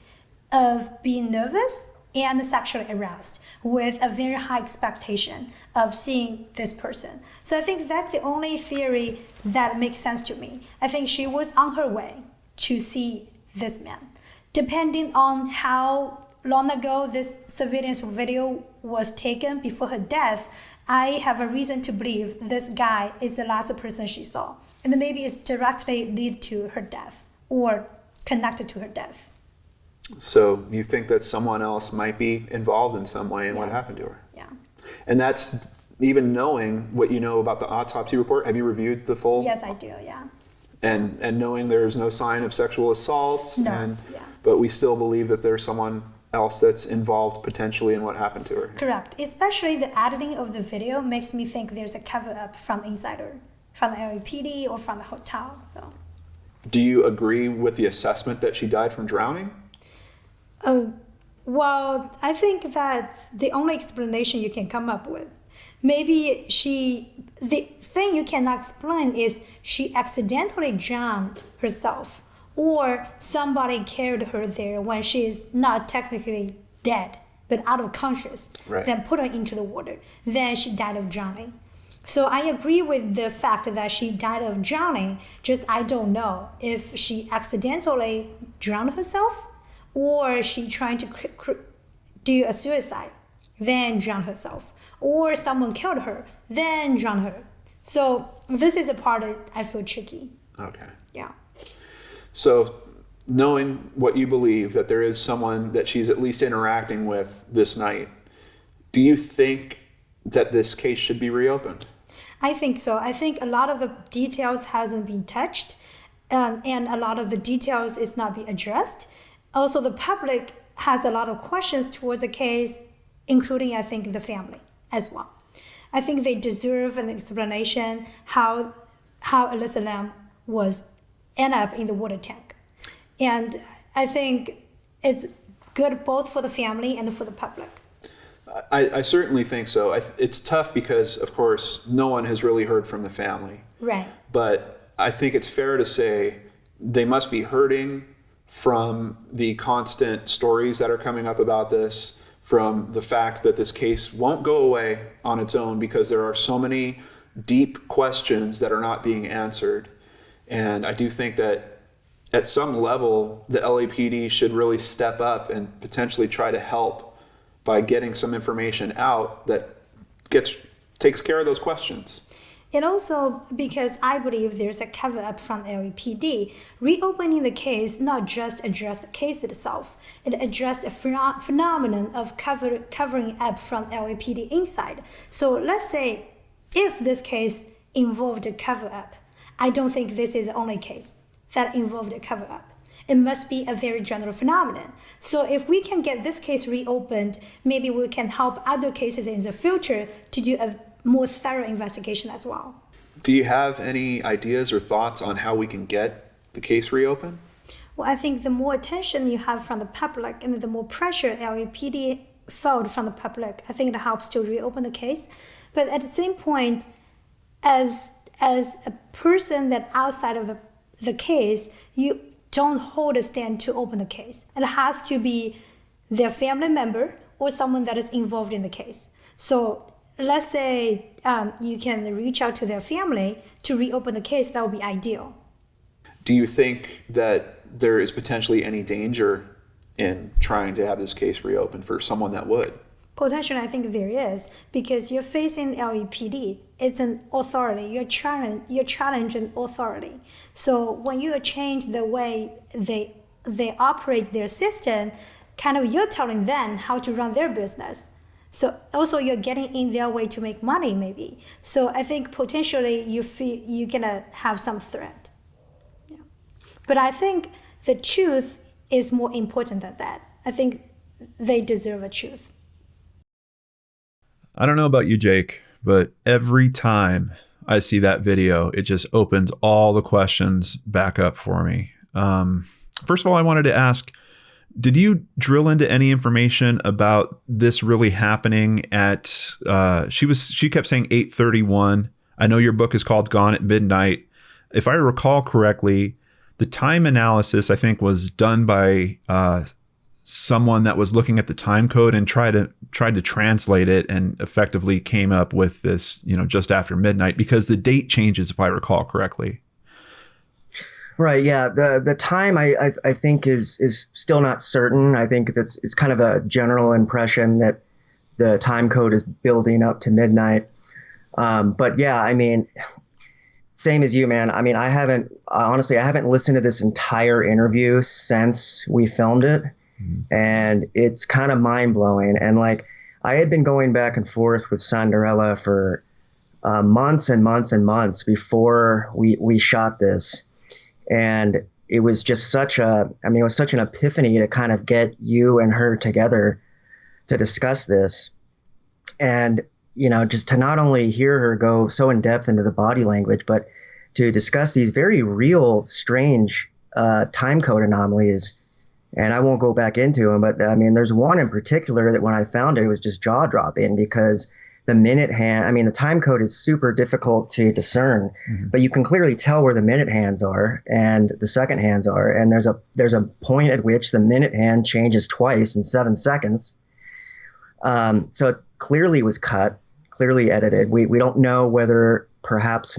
of being nervous and sexually aroused with a very high expectation of seeing this person. So I think that's the only theory that makes sense to me. I think she was on her way to see this man. Depending on how long ago this surveillance video was taken before her death, I have a reason to believe this guy is the last person she saw. And then maybe it's directly lead to her death or connected to her death. So you think that someone else might be involved in some way in what happened to her? Yeah. And that's even knowing what you know about the autopsy report. Have you reviewed the full? Yes, I do, yeah. and knowing there's no sign of sexual assault, No. but we still believe that there's someone else that's involved potentially in what happened to her. Correct. Especially the editing of the video makes me think there's a cover up from insider, from the LAPD or from the hotel. So. Do you agree with the assessment that she died from drowning? Well, I think that's the only explanation you can come up with. Maybe the thing you cannot explain is she accidentally drowned herself, or somebody carried her there when she is not technically dead, but out of conscious, right. Then put her into the water. Then she died of drowning. So I agree with the fact that she died of drowning, just I don't know if she accidentally drowned herself or she trying to do a suicide, then drown herself, or someone killed her, then drown her. So this is the part that I feel tricky. Okay. Yeah. So knowing what you believe, that there is someone that she's at least interacting with this night, do you think that this case should be reopened? I think so. I think a lot of the details hasn't been touched, and a lot of the details is not being addressed. Also, the public has a lot of questions towards the case, including, I think, the family as well. I think they deserve an explanation how Elisa Lam was end up in the water tank. And I think it's good both for the family and for the public. I certainly think so. It's tough because, of course, no one has really heard from the family. Right. But I think it's fair to say they must be hurting from the constant stories that are coming up about this, from the fact that this case won't go away on its own because there are so many deep questions that are not being answered. And I do think that at some level, the LAPD should really step up and potentially try to help by getting some information out that takes care of those questions. And also because I believe there's a cover up from LAPD, reopening the case not just address the case itself, it addressed a phenomenon of covering up from LAPD inside. So let's say if this case involved a cover up, I don't think this is the only case that involved a cover up. It must be a very general phenomenon. So if we can get this case reopened, maybe we can help other cases in the future to do a more thorough investigation as well. Do you have any ideas or thoughts on how we can get the case reopened? Well, I think the more attention you have from the public and the more pressure LAPD felt from the public, I think it helps to reopen the case. But at the same point, as a person that outside of the case, you don't hold a stand to open the case. It has to be their family member or someone that is involved in the case. So let's say you can reach out to their family to reopen the case, that would be ideal. Do you think that there is potentially any danger in trying to have this case reopened for someone that would? Potentially, I think there is, because you're facing LAPD. It's an authority. You're challenging authority. So when you change the way they operate their system, kind of you're telling them how to run their business. So also you're getting in their way to make money, maybe. So I think potentially you feel you're gonna have some threat. Yeah. But I think the truth is more important than that. I think they deserve a truth. I don't know about you, Jake, but every time I see that video, it just opens all the questions back up for me. First of all, I wanted to ask, did you drill into any information about this really happening at, she kept saying 8:31. I know your book is called Gone at Midnight. If I recall correctly, the time analysis, I think, was done by someone that was looking at the time code and tried to translate it and effectively came up with this, just after midnight, because the date changes, if I recall correctly. Right. Yeah. The time I think is still not certain. I think it's kind of a general impression that the time code is building up to midnight. But yeah, I mean, same as you, man. I mean, I haven't listened to this entire interview since we filmed it. And it's kind of mind blowing. And like, I had been going back and forth with Cinderella for months and months and months before we shot this. And it was just it was such an epiphany to kind of get you and her together to discuss this. And, just to not only hear her go so in depth into the body language, but to discuss these very real, strange timecode anomalies. And I won't go back into them, but there's one in particular that when I found it, it was just jaw dropping, because the minute hand, the time code is super difficult to discern, but you can clearly tell where the minute hands are and the second hands are. And there's a point at which the minute hand changes twice in 7 seconds. So it clearly was cut, clearly edited. We don't know whether perhaps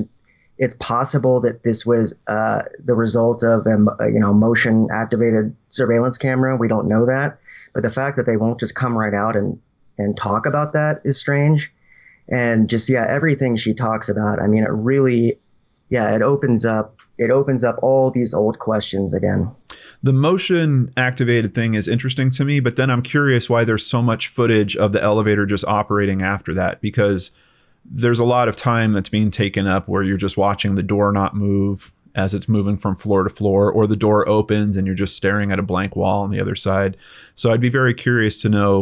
it's possible that this was the result of a motion activated surveillance camera. We don't know that, but the fact that they won't just come right out and talk about that is strange. And just everything she talks about, it really, it opens up all these old questions again. The motion activated thing is interesting to me, but then I'm curious why there's so much footage of the elevator just operating after that, because there's a lot of time that's being taken up where you're just watching the door not move as it's moving from floor to floor, or the door opens and you're just staring at a blank wall on the other side. So I'd be very curious to know,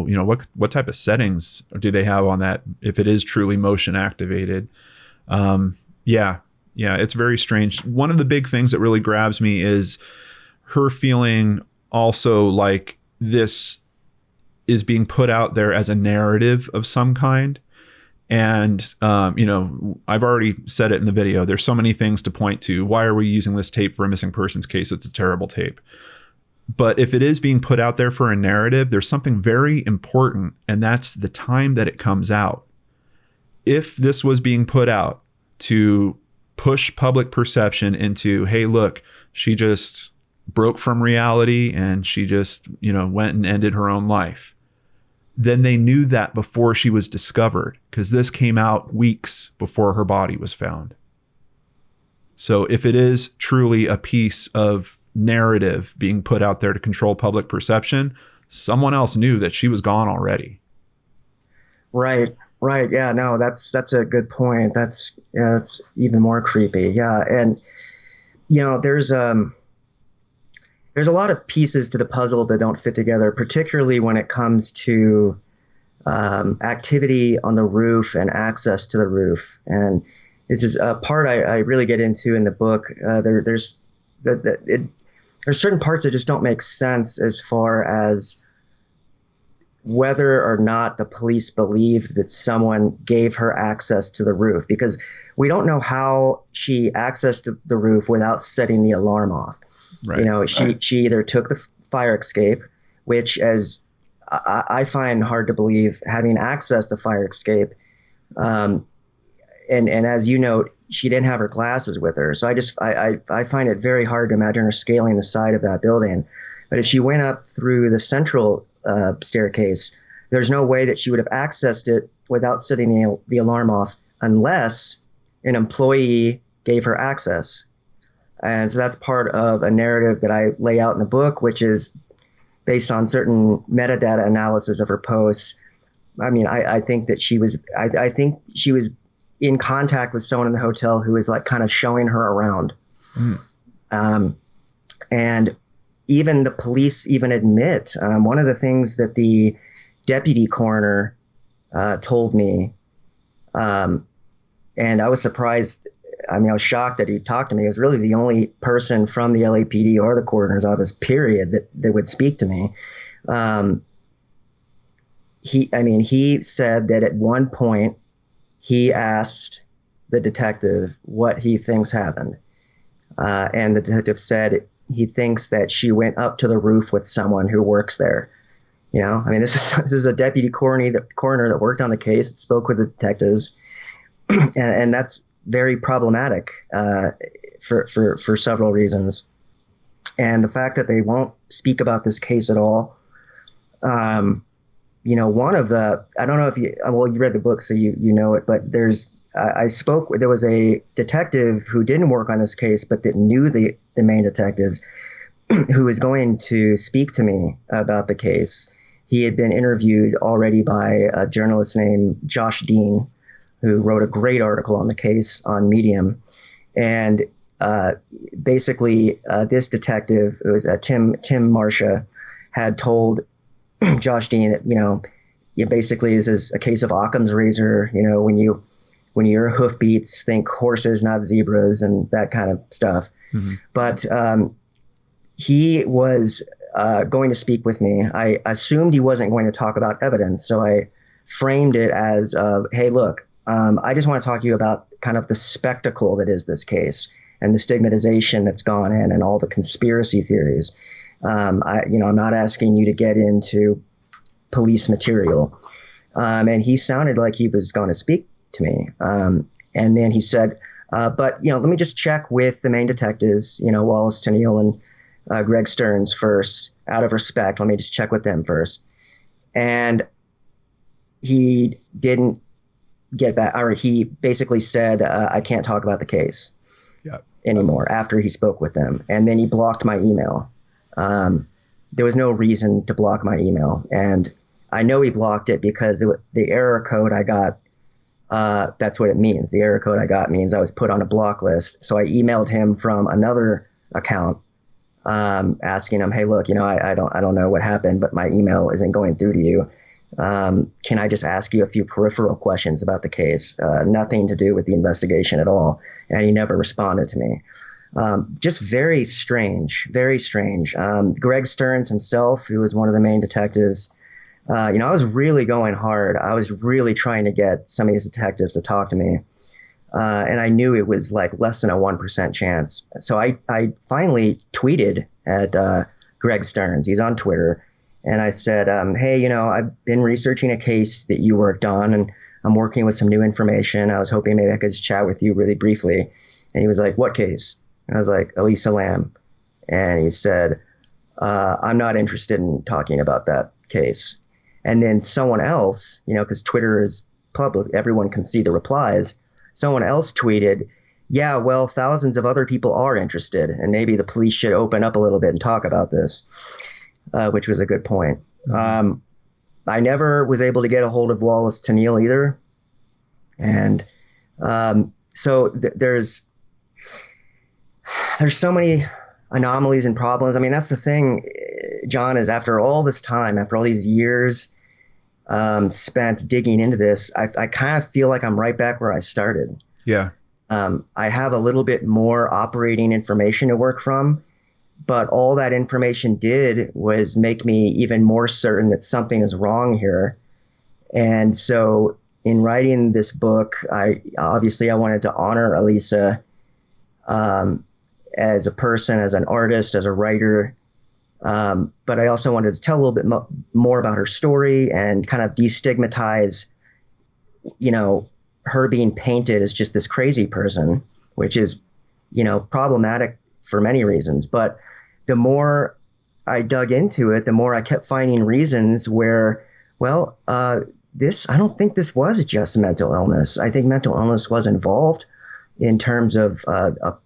what type of settings do they have on that, if it is truly motion activated. Yeah, it's very strange. One of the big things that really grabs me is her feeling also like this is being put out there as a narrative of some kind. And, I've already said it in the video. There's so many things to point to. Why are we using this tape for a missing persons case? It's a terrible tape. But if it is being put out there for a narrative, there's something very important, and that's the time that it comes out. If this was being put out to push public perception into, hey, look, she just broke from reality and she just, went and ended her own life, then they knew that before she was discovered, because this came out weeks before her body was found. So if it is truly a piece of narrative being put out there to control public perception, someone else knew that she was gone already. Right. Yeah, no, that's a good point. That's even more creepy. Yeah. And, there's a lot of pieces to the puzzle that don't fit together, particularly when it comes to activity on the roof and access to the roof. And this is a part I really get into in the book. There's certain parts that just don't make sense as far as whether or not the police believed that someone gave her access to the roof, because we don't know how she accessed the roof without setting the alarm off. Right. She either took the fire escape, which, as I find hard to believe, having access to fire escape, and as you note, she didn't have her glasses with her. So I find it very hard to imagine her scaling the side of that building. But if she went up through the central staircase, there's no way that she would have accessed it without setting the alarm off, unless an employee gave her access. And so that's part of a narrative that I lay out in the book, which is based on certain metadata analysis of her posts. I think that she was in contact with someone in the hotel who was like kind of showing her around. And even the police even admit, one of the things that the deputy coroner told me, and I was surprised. I was shocked that he talked to me. He was really the only person from the LAPD or the coroner's office, period, that would speak to me. He said that at one point he asked the detective what he thinks happened. And the detective said he thinks that she went up to the roof with someone who works there. This is a deputy coroner that worked on the case, that spoke with the detectives. and that's very problematic for several reasons. And the fact that they won't speak about this case at all. One of the, I don't know if you read the book, so you know it, but there was a detective who didn't work on this case, but that knew the main detectives, who was going to speak to me about the case. He had been interviewed already by a journalist named Josh Dean, who wrote a great article on the case on Medium. And basically, this detective, it was Tim Marcia, had told Josh Dean that, basically this is a case of Occam's razor. When your hoofbeats, think horses, not zebras, and that kind of stuff. Mm-hmm. But he was going to speak with me. I assumed he wasn't going to talk about evidence, so I framed it as, hey, look, I just want to talk to you about kind of the spectacle that is this case and the stigmatization that's gone in and all the conspiracy theories. I'm not asking you to get into police material. And he sounded like he was going to speak to me. And then he said, but let me just check with the main detectives, Wallace Tennille and Greg Stearns first, out of respect. Let me just check with them first. And he didn't get back, or he basically said, I can't talk about the case anymore after he spoke with them. And then he blocked my email. There was no reason to block my email. And I know he blocked it because the error code I got, that's what it means. The error code I got means I was put on a block list. So I emailed him from another account, asking him, hey, look, I don't know what happened, but my email isn't going through to you. Can I just ask you a few peripheral questions about the case? Nothing to do with the investigation at all. And he never responded to me. Just very strange, very strange. Greg Stearns himself, who was one of the main detectives, I was really going hard. I was really trying to get some of these detectives to talk to me. And I knew it was like less than a 1% chance. So I finally tweeted at Greg Stearns. He's on Twitter. And I said, hey, I've been researching a case that you worked on, and I'm working with some new information. I was hoping maybe I could just chat with you really briefly. And he was like, what case? And I was like, Elisa Lam. And he said, I'm not interested in talking about that case. And then someone else, because Twitter is public, everyone can see the replies. Someone else tweeted, yeah, well, thousands of other people are interested, and maybe the police should open up a little bit and talk about this, which was a good point. I never was able to get a hold of Wallace Tennille either. And so there's so many anomalies and problems. I mean, that's the thing, John, is after all this time, after all these years spent digging into this, I kind of feel like I'm right back where I started. Yeah. I have a little bit more operating information to work from, but all that information did was make me even more certain that something is wrong here. And so in writing this book, I wanted to honor Elisa as a person, as an artist, as a writer. But I also wanted to tell a little bit more about her story and kind of destigmatize, her being painted as just this crazy person, which is, problematic for many reasons. But the more I dug into it, the more I kept finding reasons where, I don't think this was just mental illness. I think mental illness was involved in terms of a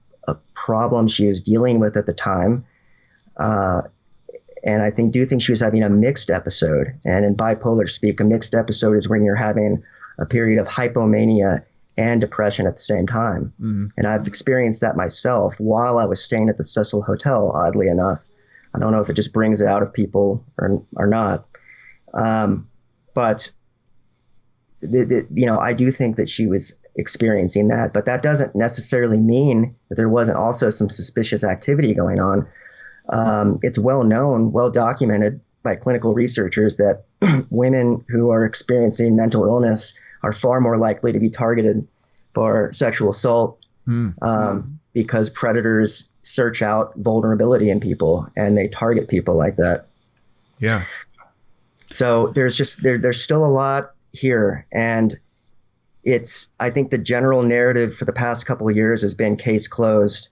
problem she was dealing with at the time. And I do think she was having a mixed episode. And in bipolar speak, a mixed episode is when you're having a period of hypomania and depression at the same time. Mm-hmm. And I've experienced that myself while I was staying at the Cecil Hotel, oddly enough. I don't know if it just brings it out of people or not. But I do think that she was experiencing that, but that doesn't necessarily mean that there wasn't also some suspicious activity going on. It's well known, well documented by clinical researchers that women who are experiencing mental illness are far more likely to be targeted for sexual assault because predators search out vulnerability in people and they target people like that. Yeah. So there's still a lot here, and I think the general narrative for the past couple of years has been case closed.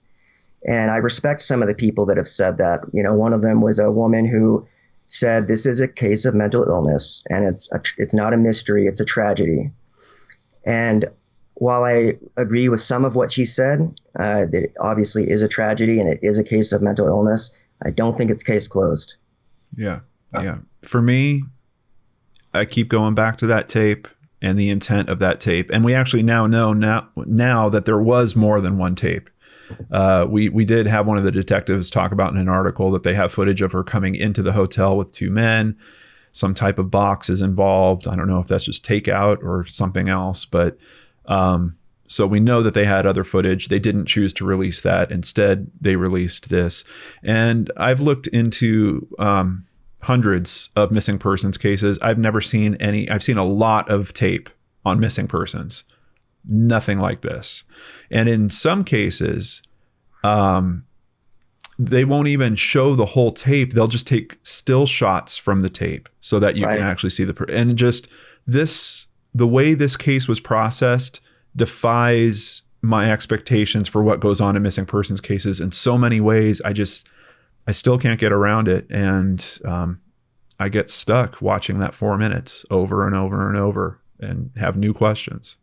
And I respect some of the people that have said that. One of them was a woman who said this is a case of mental illness, and it's not a mystery, it's a tragedy. And while I agree with some of what she said, that it obviously is a tragedy and it is a case of mental illness, I don't think it's case closed. Yeah. Yeah. For me, I keep going back to that tape and the intent of that tape. And we actually now know now that there was more than one tape. We did have one of the detectives talk about in an article that they have footage of her coming into the hotel with two men. Some type of box is involved. I don't know if that's just takeout or something else, but so we know that they had other footage. They didn't choose to release that. Instead, they released this. And I've looked into hundreds of missing persons cases. I've never seen any. I've seen a lot of tape on missing persons. Nothing like this. And in some cases, they won't even show the whole tape. They'll just take still shots from the tape so that you can actually see and just the way this case was processed defies my expectations for what goes on in missing persons cases in so many ways. I still can't get around it. And I get stuck watching that 4 minutes over and over and over and have new questions.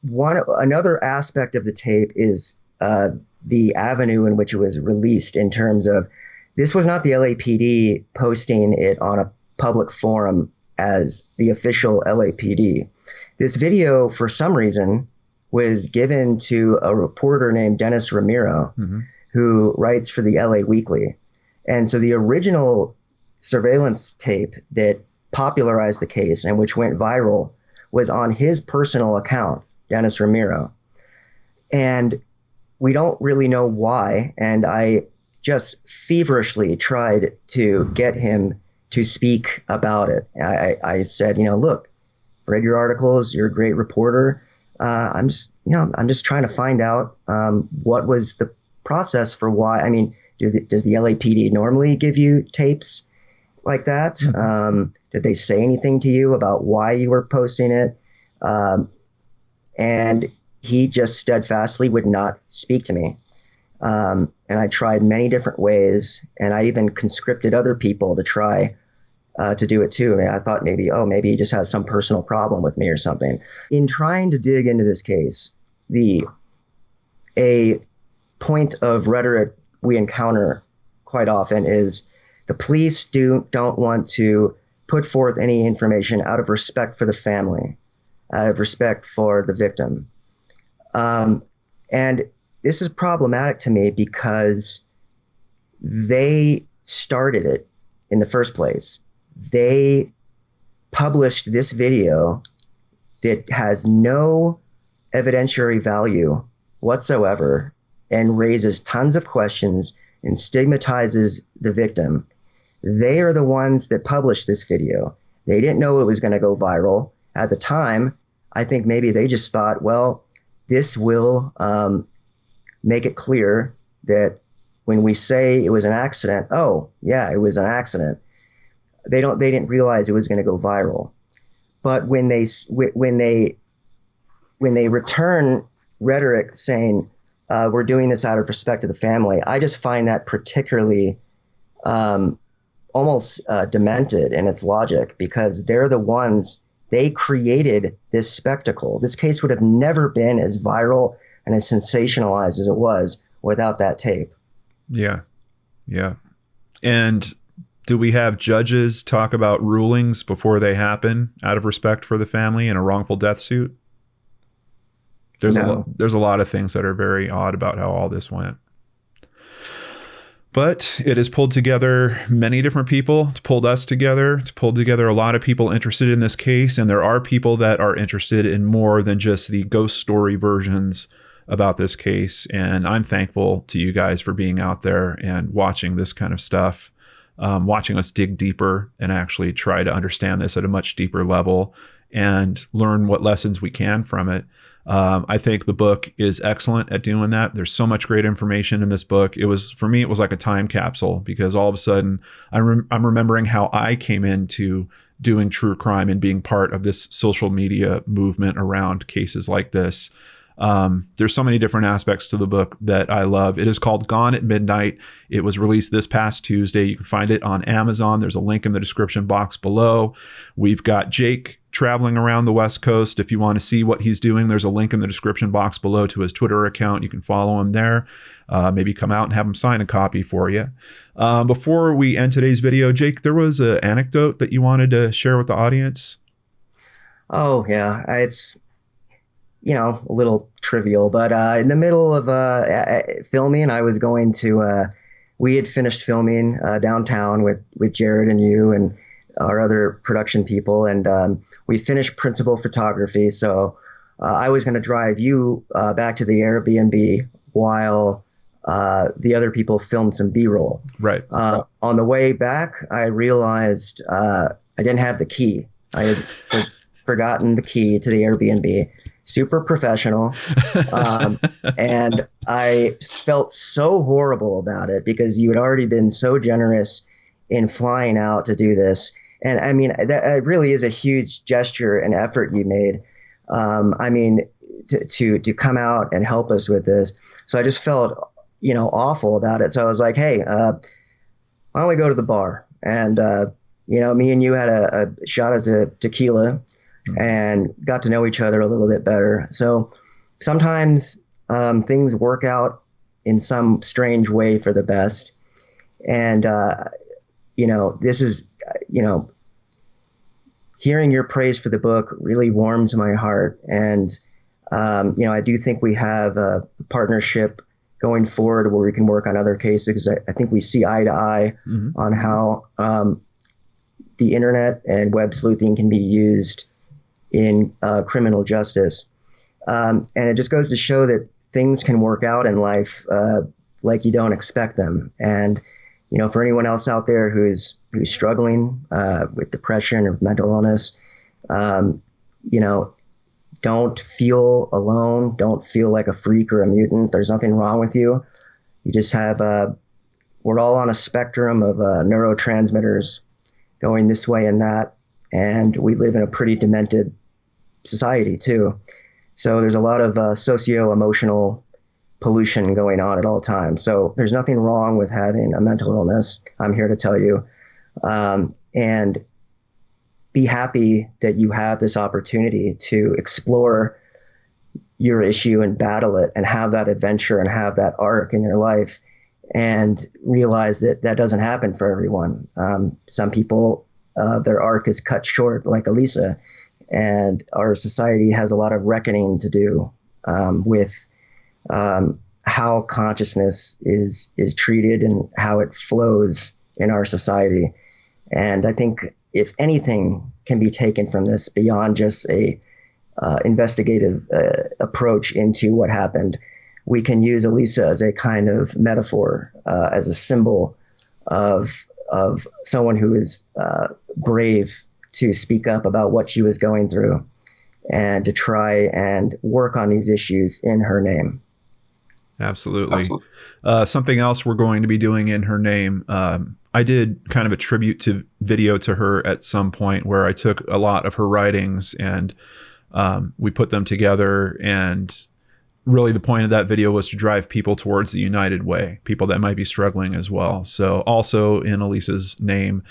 Another aspect of the tape is the avenue in which it was released, in terms of this was not the LAPD posting it on a public forum as the official LAPD. This video, for some reason, was given to a reporter named Dennis Ramiro, who writes for the LA Weekly. And so the original surveillance tape that popularized the case and which went viral was on his personal account, Dennis Ramiro. And we don't really know why. And I just feverishly tried to get him to speak about it. I said, look, read your articles. You're a great reporter. I'm just trying to find out what was the process for why. I mean, does the LAPD normally give you tapes like that? Did they say anything to you about why you were posting it? And he just steadfastly would not speak to me. And I tried many different ways, and I even conscripted other people to try to do it too. I mean, I thought maybe he just has some personal problem with me or something. In trying to dig into this case, a point of rhetoric we encounter quite often is the police don't want to put forth any information out of respect for the family, out of respect for the victim. And this is problematic to me because they started it in the first place. They published this video that has no evidentiary value whatsoever and raises tons of questions and stigmatizes the victim. They are the ones that published this video. They didn't know it was going to go viral. At the time, I think maybe they just thought, well, this will make it clear that when we say it was an accident, oh, yeah, it was an accident. They didn't realize it was going to go viral. But when they return rhetoric saying we're doing this out of respect to the family, I just find that particularly almost demented in its logic, because they're the ones. They created this spectacle. This case would have never been as viral and as sensationalized as it was without that tape. Yeah. Yeah. And do we have judges talk about rulings before they happen out of respect for the family in a wrongful death suit? There's a lot of things that are very odd about how all this went. But it has pulled together many different people. It's pulled us together. It's pulled together a lot of people interested in this case. And there are people that are interested in more than just the ghost story versions about this case. And I'm thankful to you guys for being out there and watching this kind of stuff, watching us dig deeper and actually try to understand this at a much deeper level and learn what lessons we can from it. I think the book is excellent at doing that. There's so much great information in this book. For me, it was like a time capsule, because all of a sudden I'm remembering how I came into doing true crime and being part of this social media movement around cases like this. There's so many different aspects to the book that I love. It is called Gone at Midnight. It was released this past Tuesday. You can find it on Amazon. There's a link in the description box below. We've got Jake traveling around the West Coast. If you want to see what he's doing, there's a link in the description box below to his Twitter account. You can follow him there. Maybe come out and have him sign a copy for you. Before we end today's video, Jake, there was an anecdote that you wanted to share with the audience. Oh, yeah. a little trivial. But in the middle of filming, I was going to. We had finished filming downtown with Jared and you and our other production people, and we finished principal photography. So I was going to drive you back to the Airbnb while the other people filmed some B-roll. Right. On the way back, I realized I didn't have the key. I had forgotten the key to the Airbnb. Super professional. And I felt so horrible about it because you had already been so generous in flying out to do this. And I mean, that really is a huge gesture and effort you made. I mean, to come out and help us with this. So I just felt, awful about it. So I was like, hey, why don't we go to the bar? And, me and you had a shot at the tequila and got to know each other a little bit better. So sometimes things work out in some strange way for the best. And, this is, hearing your praise for the book really warms my heart. And, I do think we have a partnership going forward where we can work on other cases. I think we see eye to eye on how the internet and web sleuthing can be used in criminal justice. And it just goes to show that things can work out in life like you don't expect them. And, for anyone else out there who's struggling with depression or mental illness, don't feel alone. Don't feel like a freak or a mutant. There's nothing wrong with you. You just have, we're all on a spectrum of neurotransmitters going this way and that. And we live in a pretty demented society too. So there's a lot of socio-emotional pollution going on at all times. So there's nothing wrong with having a mental illness. I'm here to tell you. And be happy that you have this opportunity to explore your issue and battle it and have that adventure and have that arc in your life, and realize that that doesn't happen for everyone. Some people, their arc is cut short, like Elisa, and our society has a lot of reckoning to do with how consciousness is treated and how it flows in our society. And I think if anything can be taken from this beyond just a investigative approach into what happened, we can use Elisa as a kind of metaphor, as a symbol of someone who is brave to speak up about what she was going through and to try and work on these issues in her name. Absolutely. Something else we're going to be doing in her name. I did kind of a tribute to video to her at some point where I took a lot of her writings and we put them together. And really the point of that video was to drive people towards the United Way, people that might be struggling as well. So also in Elisa's name,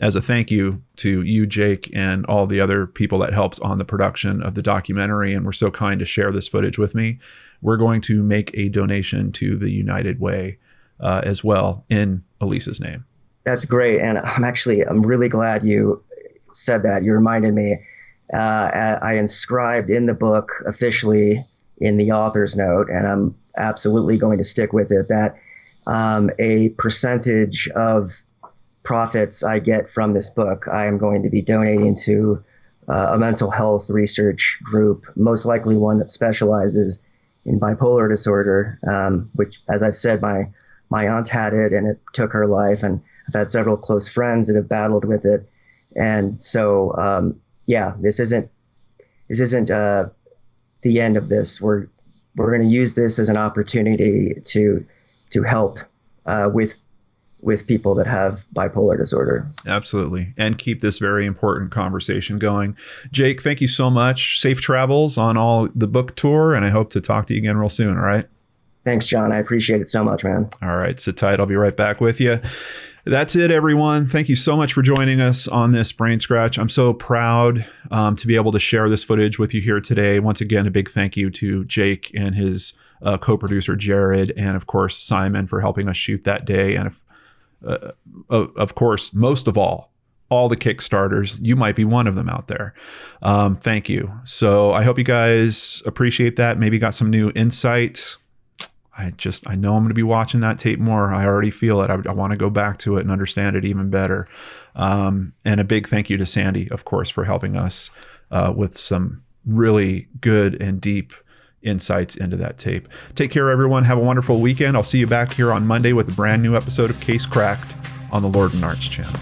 as a thank you to you, Jake, and all the other people that helped on the production of the documentary and were so kind to share this footage with me, we're going to make a donation to the United Way as well in Elisa's name. That's great. And I'm really glad you said that. You reminded me. I inscribed in the book officially in the author's note, and I'm absolutely going to stick with it, that a percentage of profits I get from this book, I am going to be donating to a mental health research group, most likely one that specializes in bipolar disorder, which, as I've said, my aunt had it and it took her life, and I've had several close friends that have battled with it. And so, this isn't the end of this. We're going to use this as an opportunity to help with people that have bipolar disorder. Absolutely. And keep this very important conversation going. Jake, thank you so much. Safe travels on all the book tour, and I hope to talk to you again real soon. All right. Thanks, John. I appreciate it so much, man. All right. Sit tight. I'll be right back with you. That's it, everyone. Thank you so much for joining us on this BrainScratch. I'm so proud to be able to share this footage with you here today. Once again, a big thank you to Jake and his co-producer, Jared, and of course, Simon for helping us shoot that day. And of course, most of all, all the Kickstarters. You might be one of them out there. Thank you. So I hope you guys appreciate that. Maybe got some new insight. I know I'm going to be watching that tape more. I already feel it. I want to go back to it and understand it even better. And a big thank you to Sandy, of course, for helping us with some really good and deep insights into that tape. Take care, everyone. Have a wonderful weekend. I'll see you back here on Monday with a brand new episode of Case Cracked on the Lord and Arts channel.